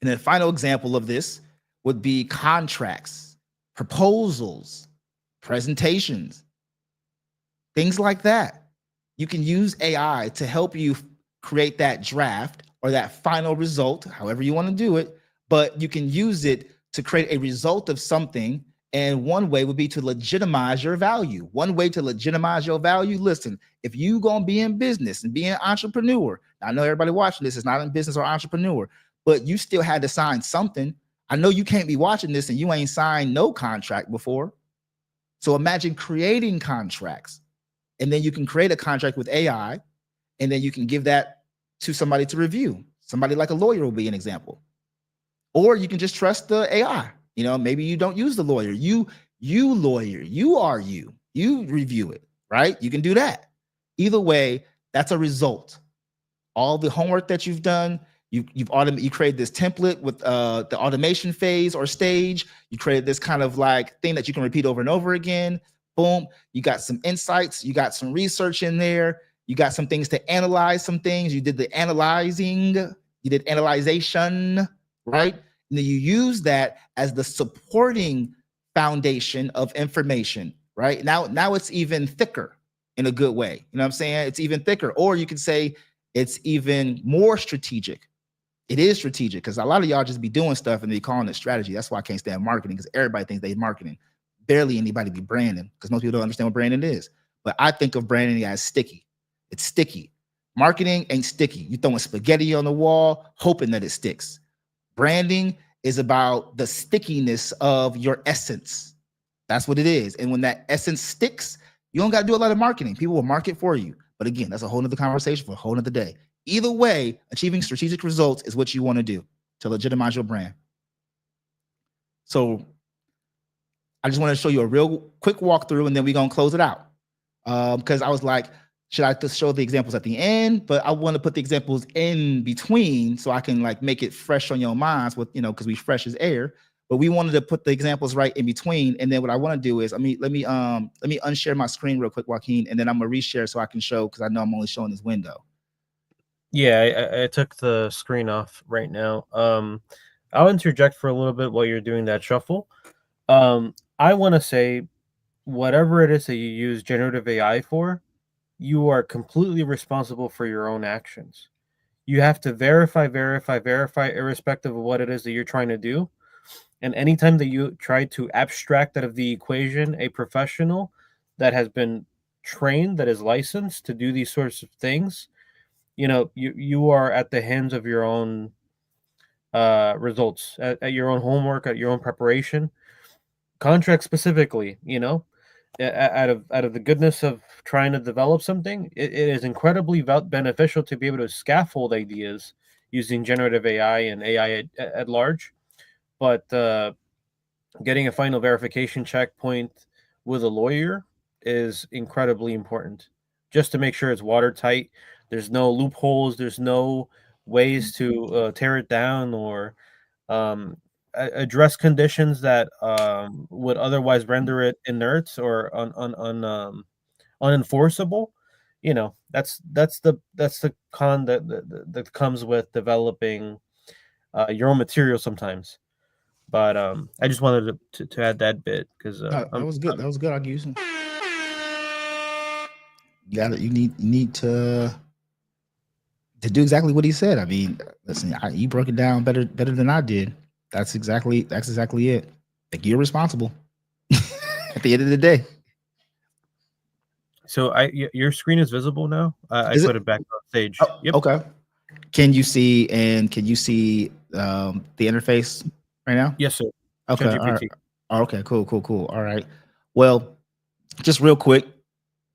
And then final example of this would be contracts, proposals, presentations, things like that. You can use AI to help you create that draft or that final result, however you want to do it, but you can use it to create a result of something. And one way would be to legitimize your value. One way to legitimize your value, listen, if you gonna be in business and be an entrepreneur, I know everybody watching this is not in business or entrepreneur, but you still had to sign something. I know you can't be watching this and you ain't signed no contract before. So imagine creating contracts, and then you can create a contract with AI, and then you can give that to somebody to review. Somebody like a lawyer will be an example. Or you can just trust the AI. You know, maybe you don't use the lawyer. You lawyer, you review it, right? You can do that. Either way, that's a result. All the homework that you've done, you created this template with the automation phase or stage. You created this kind of like thing that you can repeat over and over again. Boom. You got some insights. You got some research in there. You got some things to analyze some things. You did the analyzing. You did analyzation, right? And then you use that as the supporting foundation of information, right? Now it's even thicker in a good way. You know what I'm saying? It's even thicker. Or you can say it's even more strategic. It is strategic because a lot of y'all just be doing stuff and they calling it strategy. That's why I can't stand marketing, because everybody thinks they marketing. Barely anybody be branding because most people don't understand what branding is. But I think of branding as sticky. It's sticky. Marketing ain't sticky. You throwing spaghetti on the wall, hoping that it sticks. Branding is about the stickiness of your essence. That's what it is. And when that essence sticks, you don't got to do a lot of marketing. People will market for you. But again, that's a whole nother conversation for a whole nother day. Either way, achieving strategic results is what you want to do to legitimize your brand. So I just want to show you a real quick walkthrough, and then we're going to close it out. Because I was like, should I just show the examples at the end? But I want to put the examples in between so I can like make it fresh on your minds with, because we fresh as air. But we wanted to put the examples right in between. And then what I want to do is, let me unshare my screen real quick, Joaquin, and then I'm gonna reshare so I can show, because I know I'm only showing this window. Yeah, I took the screen off right now. I'll interject for a little bit while you're doing that shuffle. I want to say, whatever it is that you use generative AI for, you are completely responsible for your own actions. You have to verify, irrespective of what it is that you're trying to do. And anytime that you try to abstract out of the equation a professional that has been trained, that is licensed to do these sorts of things, you are at the hands of your own results, at your own homework, at your own preparation. Contract specifically, out of the goodness of trying to develop something, it is incredibly beneficial to be able to scaffold ideas using generative AI and AI at large. But getting a final verification checkpoint with a lawyer is incredibly important, just to make sure it's watertight. There's no loopholes. There's no ways to tear it down or address conditions that would otherwise render it inert or unenforceable. That's the con that comes with developing your own material sometimes. But I just wanted to add that bit because that was good. That was good. I'll give you some. You need to do exactly what he said. I mean, listen, he broke it down better than I did. That's exactly it. Like, you're responsible at the end of the day. So your screen is visible now. I put it back on stage. Oh, yep. Okay. Can you see the interface right now? Yes, sir. Okay. All right. Okay. Cool. All right. Well, just real quick,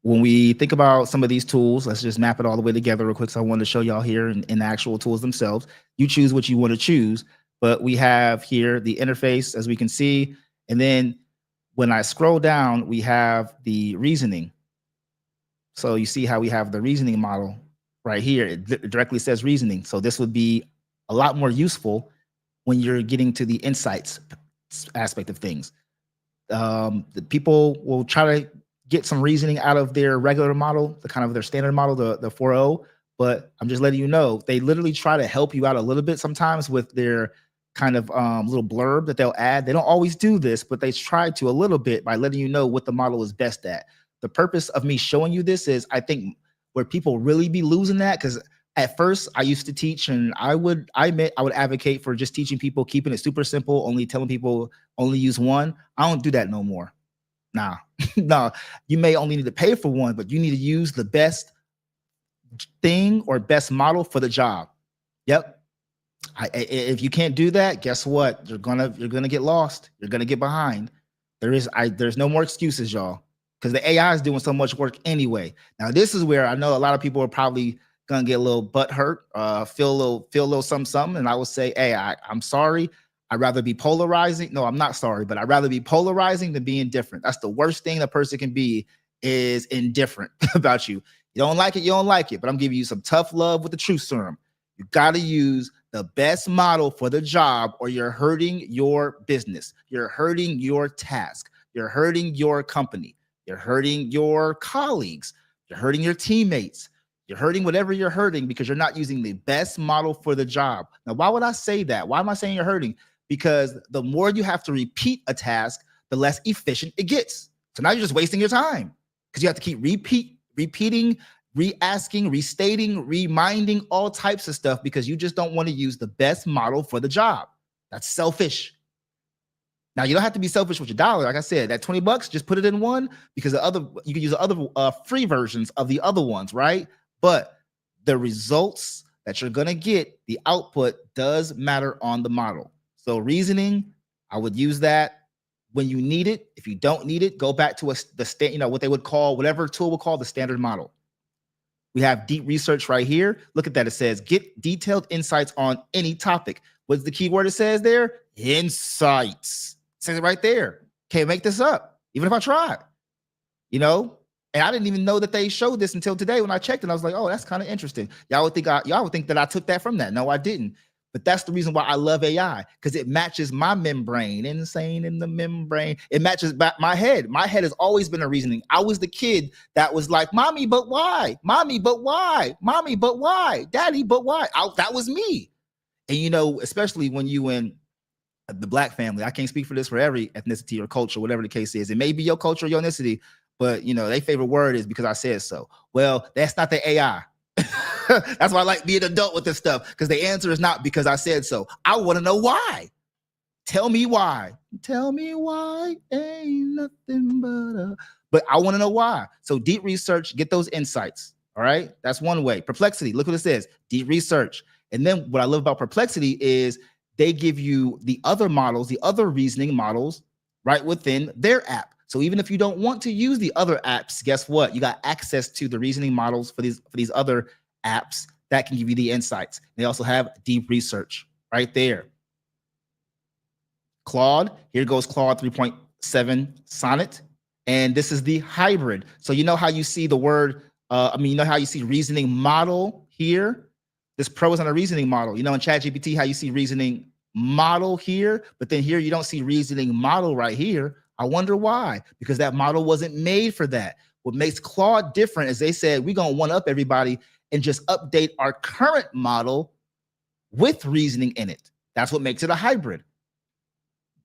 when we think about some of these tools, let's just map it all the way together real quick. So I wanted to show y'all here in the actual tools themselves. You choose what you want to choose, but we have here the interface, as we can see. And then when I scroll down, we have the reasoning. So you see how we have the reasoning model right here. It directly says reasoning. So this would be a lot more useful when you're getting to the insights aspect of things. The people will try to get some reasoning out of their regular model, their standard model, the 4.0. But I'm just letting you know, they literally try to help you out a little bit sometimes with their little blurb that they'll add. They don't always do this, but they try to a little bit by letting you know what the model is best at. The purpose of me showing you this is, I think, where people really be losing that, because at first I used to teach, and I would advocate for just teaching people, keeping it super simple, only telling people only use one. I don't do that no more. Nah, no, you may only need to pay for one, but you need to use the best thing or best model for the job. Yep. If you can't do that, guess what? You're gonna get lost. You're gonna get behind. There's no more excuses, y'all, because the AI is doing so much work anyway. Now, this is where I know a lot of people are probably gonna get a little butt hurt, feel a little something. And I will say, hey, I'm sorry. I'd rather be polarizing. No, I'm not sorry, but I'd rather be polarizing than be indifferent. That's the worst thing a person can be, is indifferent about you. You don't like it, you don't like it. But I'm giving you some tough love with the truth serum. You got to use the best model for the job, or you're hurting your business. You're hurting your task. You're hurting your company. You're hurting your colleagues. You're hurting your teammates. You're hurting whatever you're hurting because you're not using the best model for the job. Now, why would I say that? Why am I saying you're hurting? Because the more you have to repeat a task, the less efficient it gets. So now you're just wasting your time because you have to keep repeating re-asking, restating, reminding, all types of stuff because you just don't want to use the best model for the job. That's selfish. Now, you don't have to be selfish with your dollar. Like I said, that $20, just put it in one because the other, you can use the other free versions of the other ones, right? But the results that you're going to get, the output does matter on the model. So reasoning, I would use that when you need it. If you don't need it, go back to what they would call, whatever tool would call the standard model. We have deep research right here. Look at that. It says, get detailed insights on any topic. What's the key word it says there? Insights. It says it right there. Can't make this up, even if I tried. And I didn't even know that they showed this until today when I checked it. I was like, oh, that's kind of interesting. Y'all would think that I took that from that. No, I didn't. But that's the reason why I love AI, because it matches my membrane. Insane in the membrane. It matches my head. My head has always been a reasoning. I was the kid that was like, mommy, but why? Mommy, but why? Mommy, but why? Daddy, but why? That was me. And, especially when you in the Black family, I can't speak for this for every ethnicity or culture, whatever the case is. It may be your culture or your ethnicity, but, their favorite word is because I said so. Well, that's not the AI. That's why I like being an adult with this stuff, because the answer is not because I said so. I want to know why. Tell me why. Tell me why. Ain't nothing but I want to know why. So deep research, get those insights. All right. That's one way. Perplexity. Look what it says. Deep research. And then what I love about Perplexity is they give you the other models, the other reasoning models right within their app. So even if you don't want to use the other apps, guess what? You got access to the reasoning models for these other apps that can give you the insights. They also have deep research right there. Claude, here goes Claude 3.7 Sonnet. And this is the hybrid. So you know how you see the word, you know how you see reasoning model here? This Pro is on a reasoning model. In ChatGPT, how you see reasoning model here, but then here you don't see reasoning model right here. I wonder why, because that model wasn't made for that. What makes Claude different is they said, we're going to one up everybody and just update our current model with reasoning in it. That's what makes it a hybrid.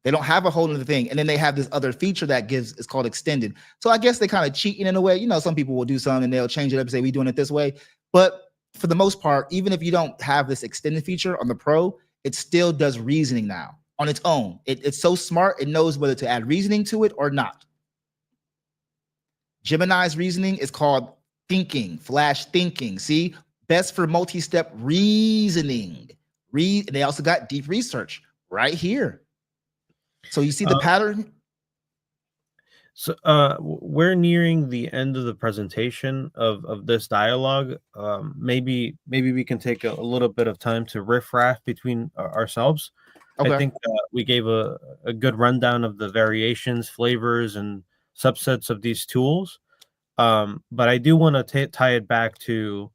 They don't have a whole other thing. And then they have this other feature that it's called extended. So I guess they kind of cheating in a way. Some people will do something and they'll change it up and say, we're doing it this way. But for the most part, even if you don't have this extended feature on the Pro, it still does reasoning now on its own. It's so smart, it knows whether to add reasoning to it or not. Gemini's reasoning is called thinking, flash thinking. See, best for multi-step reasoning. They also got deep research right here. So you see the pattern. So we're nearing the end of the presentation of this dialogue. Maybe we can take a little bit of time to riff-raff between ourselves. Okay. I think we gave a good rundown of the variations, flavors, and subsets of these tools. But I do want to tie it back to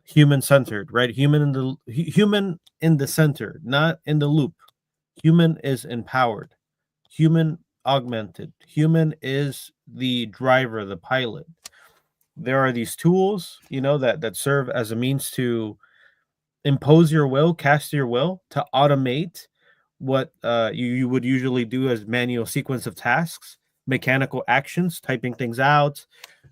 human-centered, right? Human in the center, not in the loop. Human is empowered. Human augmented. Human is the driver, the pilot. There are these tools, that serve as a means to impose your will, cast your will, to automate what you would usually do as manual sequence of tasks, mechanical actions, typing things out,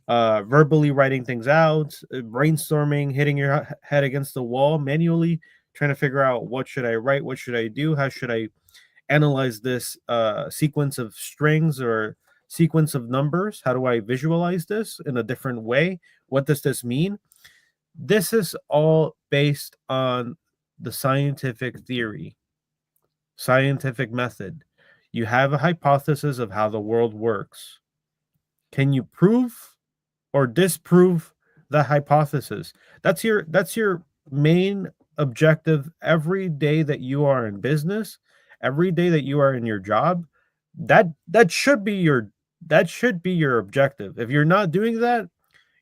verbally writing things out, brainstorming, hitting your head against the wall manually, trying to figure out what should I write, what should I do, how should I analyze this sequence of strings or sequence of numbers. How do I visualize this in a different way? What does this mean? This is all based on the scientific theory, scientific method. You have a hypothesis of how the world works. Can you prove or disprove the hypothesis? That's your main objective every day that you are in business, every day that you are in your job. That should be your objective. If you're not doing that,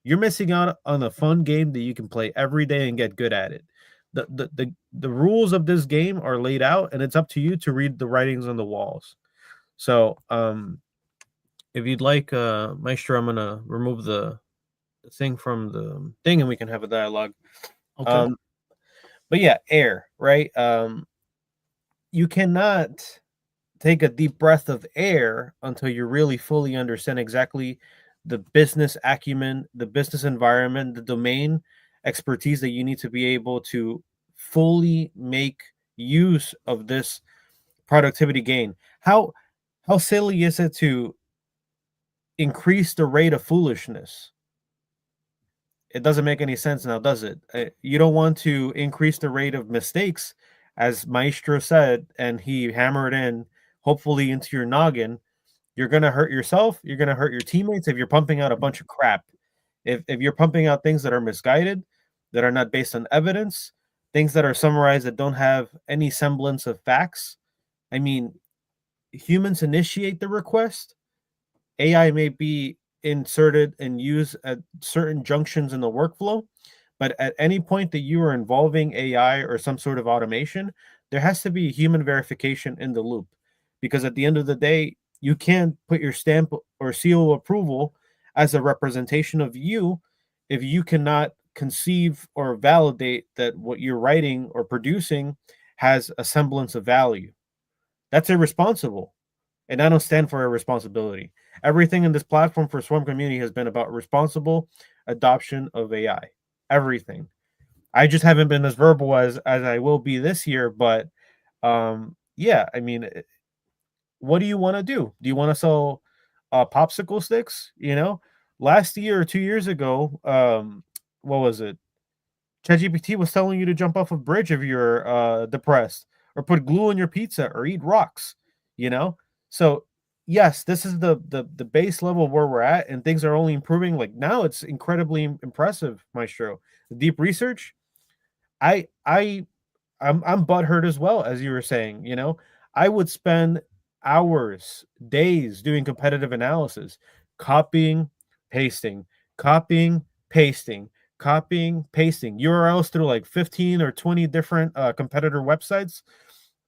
you're missing out on a fun game that you can play every day and get good at it. The rules of this game are laid out, and it's up to you to read the writings on the walls. So if you'd like, Maestro, I'm gonna remove the thing from the thing and we can have a dialogue. Okay. But yeah, air, right? You cannot take a deep breath of air until you really fully understand exactly the business acumen, the business environment, the domain expertise that you need to be able to fully make use of this productivity gain. How silly is it to increase the rate of foolishness? It doesn't make any sense now, does it? You don't want to increase the rate of mistakes, as Maestro said, and he hammered in, hopefully into your noggin. You're going to hurt yourself. You're going to hurt your teammates if you're pumping out a bunch of crap. If you're pumping out things that are misguided, that are not based on evidence, things that are summarized that don't have any semblance of facts. I mean, humans initiate the request. AI may be inserted and used at certain junctions in the workflow, but at any point that you are involving AI or some sort of automation, there has to be human verification in the loop. Because at the end of the day, you can't put your stamp or seal of approval as a representation of you if you cannot conceive or validate that what you're writing or producing has a semblance of value. That's irresponsible. And I don't stand for irresponsibility. Everything in this platform for Swarm Community has been about responsible adoption of AI. Everything. I just haven't been as verbal as I will be this year, but yeah, I mean, what do you want to do? Do you want to sell popsicle sticks? You know, last year or 2 years ago, what was it? ChatGPT was telling you to jump off a bridge if you're depressed, or put glue on your pizza, or eat rocks. You know, so yes, this is the base level where we're at, and things are only improving. Like now, it's incredibly impressive, Maestro. The deep research, I'm butthurt as well, as you were saying. You know, I would spend hours, days doing competitive analysis, copying, pasting, copying, pasting, copying, pasting URLs through like 15 or 20 different competitor websites.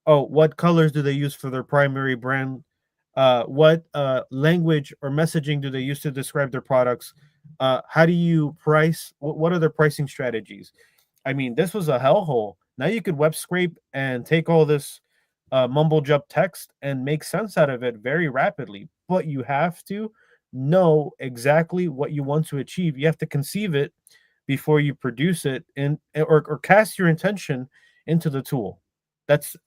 Oh, what colors do they use for their primary brand? What language or messaging do they use to describe their products? How do you price? What are their pricing strategies? I mean, this was a hellhole. Now you could web scrape and take all this mumble jump text and make sense out of it very rapidly. But you have to know exactly what you want to achieve. You have to conceive it before you produce it, or cast your intention into the tool. That's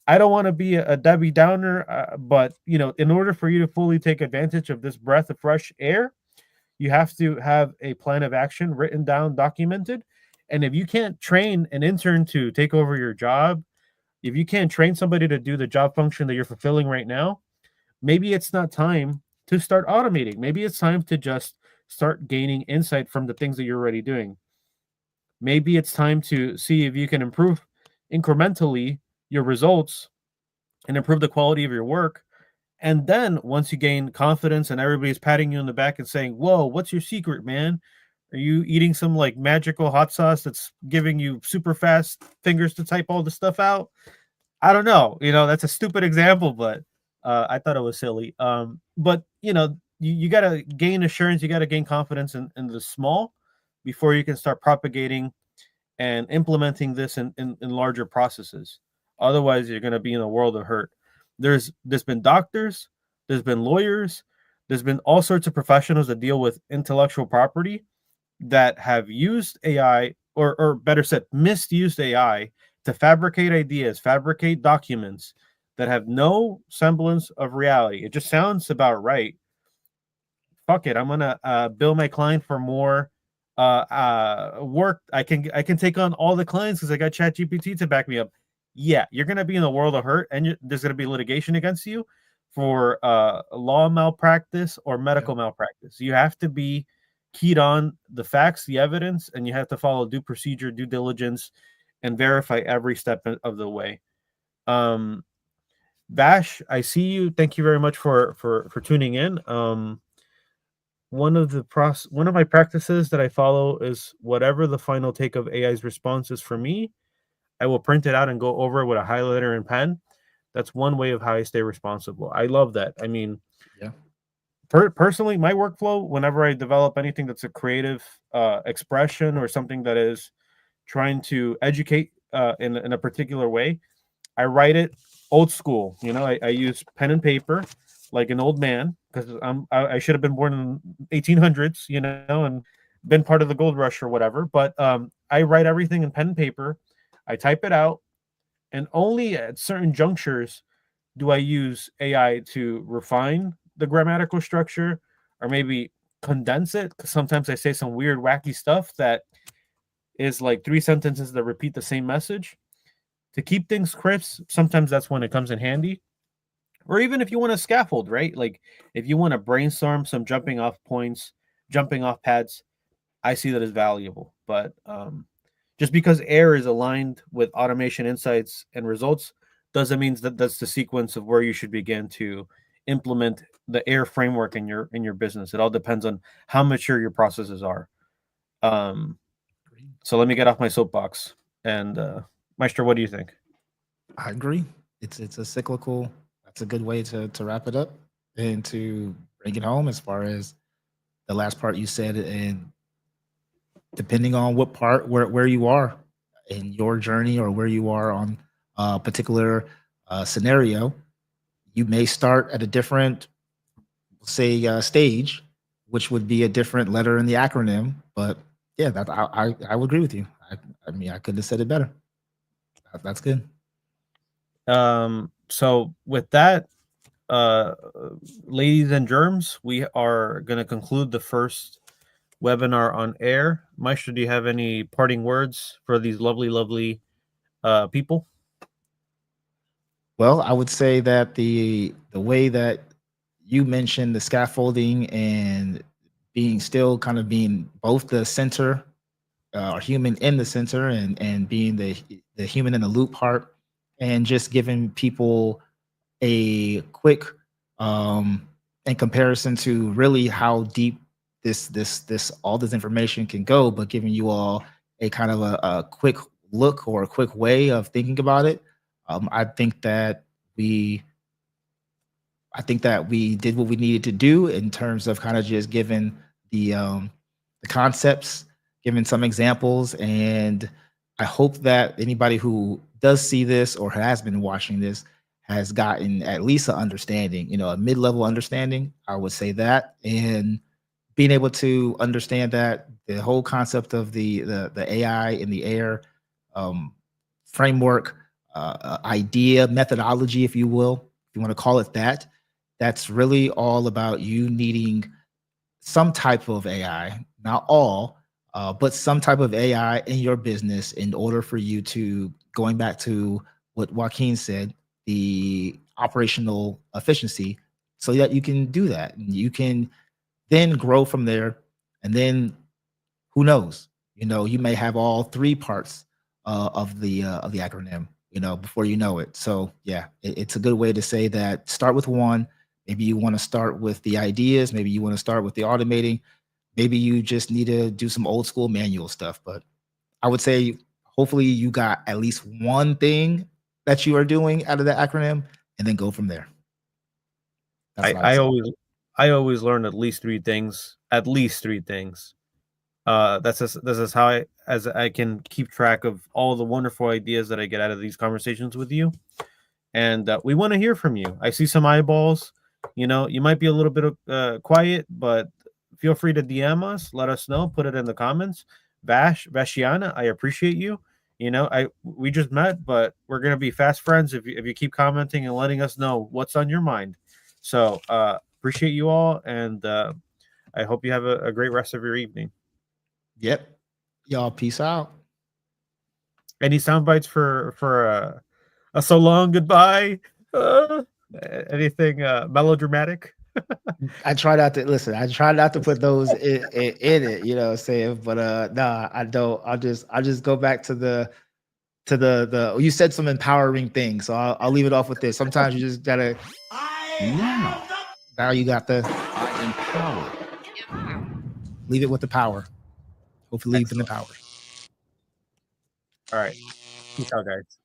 I don't want to be a Debbie Downer, but you know, in order for you to fully take advantage of this breath of fresh air, you have to have a plan of action written down, documented. And if you can't train an intern to take over your job, if you can't train somebody to do the job function that you're fulfilling right now, maybe it's not time to start automating. Maybe it's time to just start gaining insight from the things that you're already doing. Maybe it's time to see if you can improve incrementally your results and improve the quality of your work. And then once you gain confidence and everybody's patting you on the back and saying, "Whoa, what's your secret, man? Are you eating some like magical hot sauce that's giving you super fast fingers to type all the stuff out?" I don't know. You know, that's a stupid example, but I thought it was silly. But you know, you got to gain assurance, you got to gain confidence in the small before you can start propagating and implementing this in larger processes. Otherwise, you're going to be in a world of hurt. There's been doctors, there's been lawyers, there's been all sorts of professionals that deal with intellectual property that have used AI, or better said, misused AI to fabricate ideas, fabricate documents that have no semblance of reality. It just sounds about right. Fuck it, I'm gonna bill my client for more work. I can take on all the clients because I got ChatGPT to back me up. Yeah, you're gonna be in a world of hurt, and there's gonna be litigation against you for law malpractice or medical malpractice. You have to be keyed on the facts, the evidence, and you have to follow due procedure, due diligence, and verify every step of the way. Vash, I see you. Thank you very much for tuning in. One of my practices that I follow is whatever the final take of AI's response is for me, I will print it out and go over it with a highlighter and pen. That's one way of how I stay responsible. I love that. I mean, yeah. Personally, my workflow, whenever I develop anything that's a creative expression or something that is trying to educate in a particular way, I write it old school. You know, I use pen and paper, like an old man because I should have been born in 1800s, and been part of the gold rush or whatever. But I write everything in pen and paper. I type it out, and only at certain junctures do I use AI to refine the grammatical structure or maybe condense it. Because sometimes I say some weird, wacky stuff that is like 3 sentences that repeat the same message. To keep things crisp, sometimes that's when it comes in handy. Or even if you want to scaffold, right? Like if you want to brainstorm some jumping off points, jumping off pads, I see that as valuable. But just because AIR is aligned with automation insights and results doesn't mean that that's the sequence of where you should begin to implement the AIR framework in your business. It all depends on how mature your processes are. So let me get off my soapbox. And Maestro, what do you think? I agree. It's a cyclical. That's a good way to wrap it up and to bring it home as far as the last part you said. And depending on what part, where you are in your journey or where you are on a particular scenario, you may start at a different, say, stage, which would be a different letter in the acronym. But yeah, that I would agree with you. I mean, I couldn't have said it better. That's good. So with that, ladies and germs, we are going to conclude the first webinar on AIR. Maestro, do you have any parting words for these lovely people? Well, I would say that the way that you mentioned the scaffolding and being still kind of being both the center or human in the center and being the human in the loop part and just giving people a quick in comparison to really how deep this all this information can go, but giving you all a kind of a quick look or a quick way of thinking about it. I think that we did what we needed to do in terms of kind of just giving the concepts, giving some examples, and I hope that anybody who does see this or has been watching this has gotten at least an understanding, a mid-level understanding. I would say that, and being able to understand that the whole concept of the AI in the AIR framework, idea, methodology, if you will, if you want to call it that, that's really all about you needing some type of AI, not all, but some type of AI in your business in order for you to, going back to what Joaquin said, the operational efficiency, so that you can do that. And you can then grow from there. And then who knows, you may have all 3 parts of the acronym, before you know it. So yeah, it's a good way to say that start with one. Maybe you want to start with the ideas. Maybe you want to start with the automating. Maybe you just need to do some old school manual stuff. But I would say hopefully you got at least one thing that you are doing out of the acronym and then go from there. I always learn at least 3 things. At least 3 things. This is how I can keep track of all the wonderful ideas that I get out of these conversations with you. And we want to hear from you. I see some eyeballs. You might be a little bit quiet, but feel free to DM us. Let us know. Put it in the comments. Vashiana, I appreciate you. We just met, but we're gonna be fast friends if you keep commenting and letting us know what's on your mind. So appreciate you all, and I hope you have a great rest of your evening. Yep. Y'all, peace out. Any sound bites for a so long goodbye? Anything melodramatic? I try not to listen. I try not to put those in it, saying, but nah, I don't. I'll just go back to the you said some empowering things, so I'll leave it off with this. Sometimes you just gotta now you got the empower. Leave it with the power. Hopefully leave in the power. All right. Peace out, guys.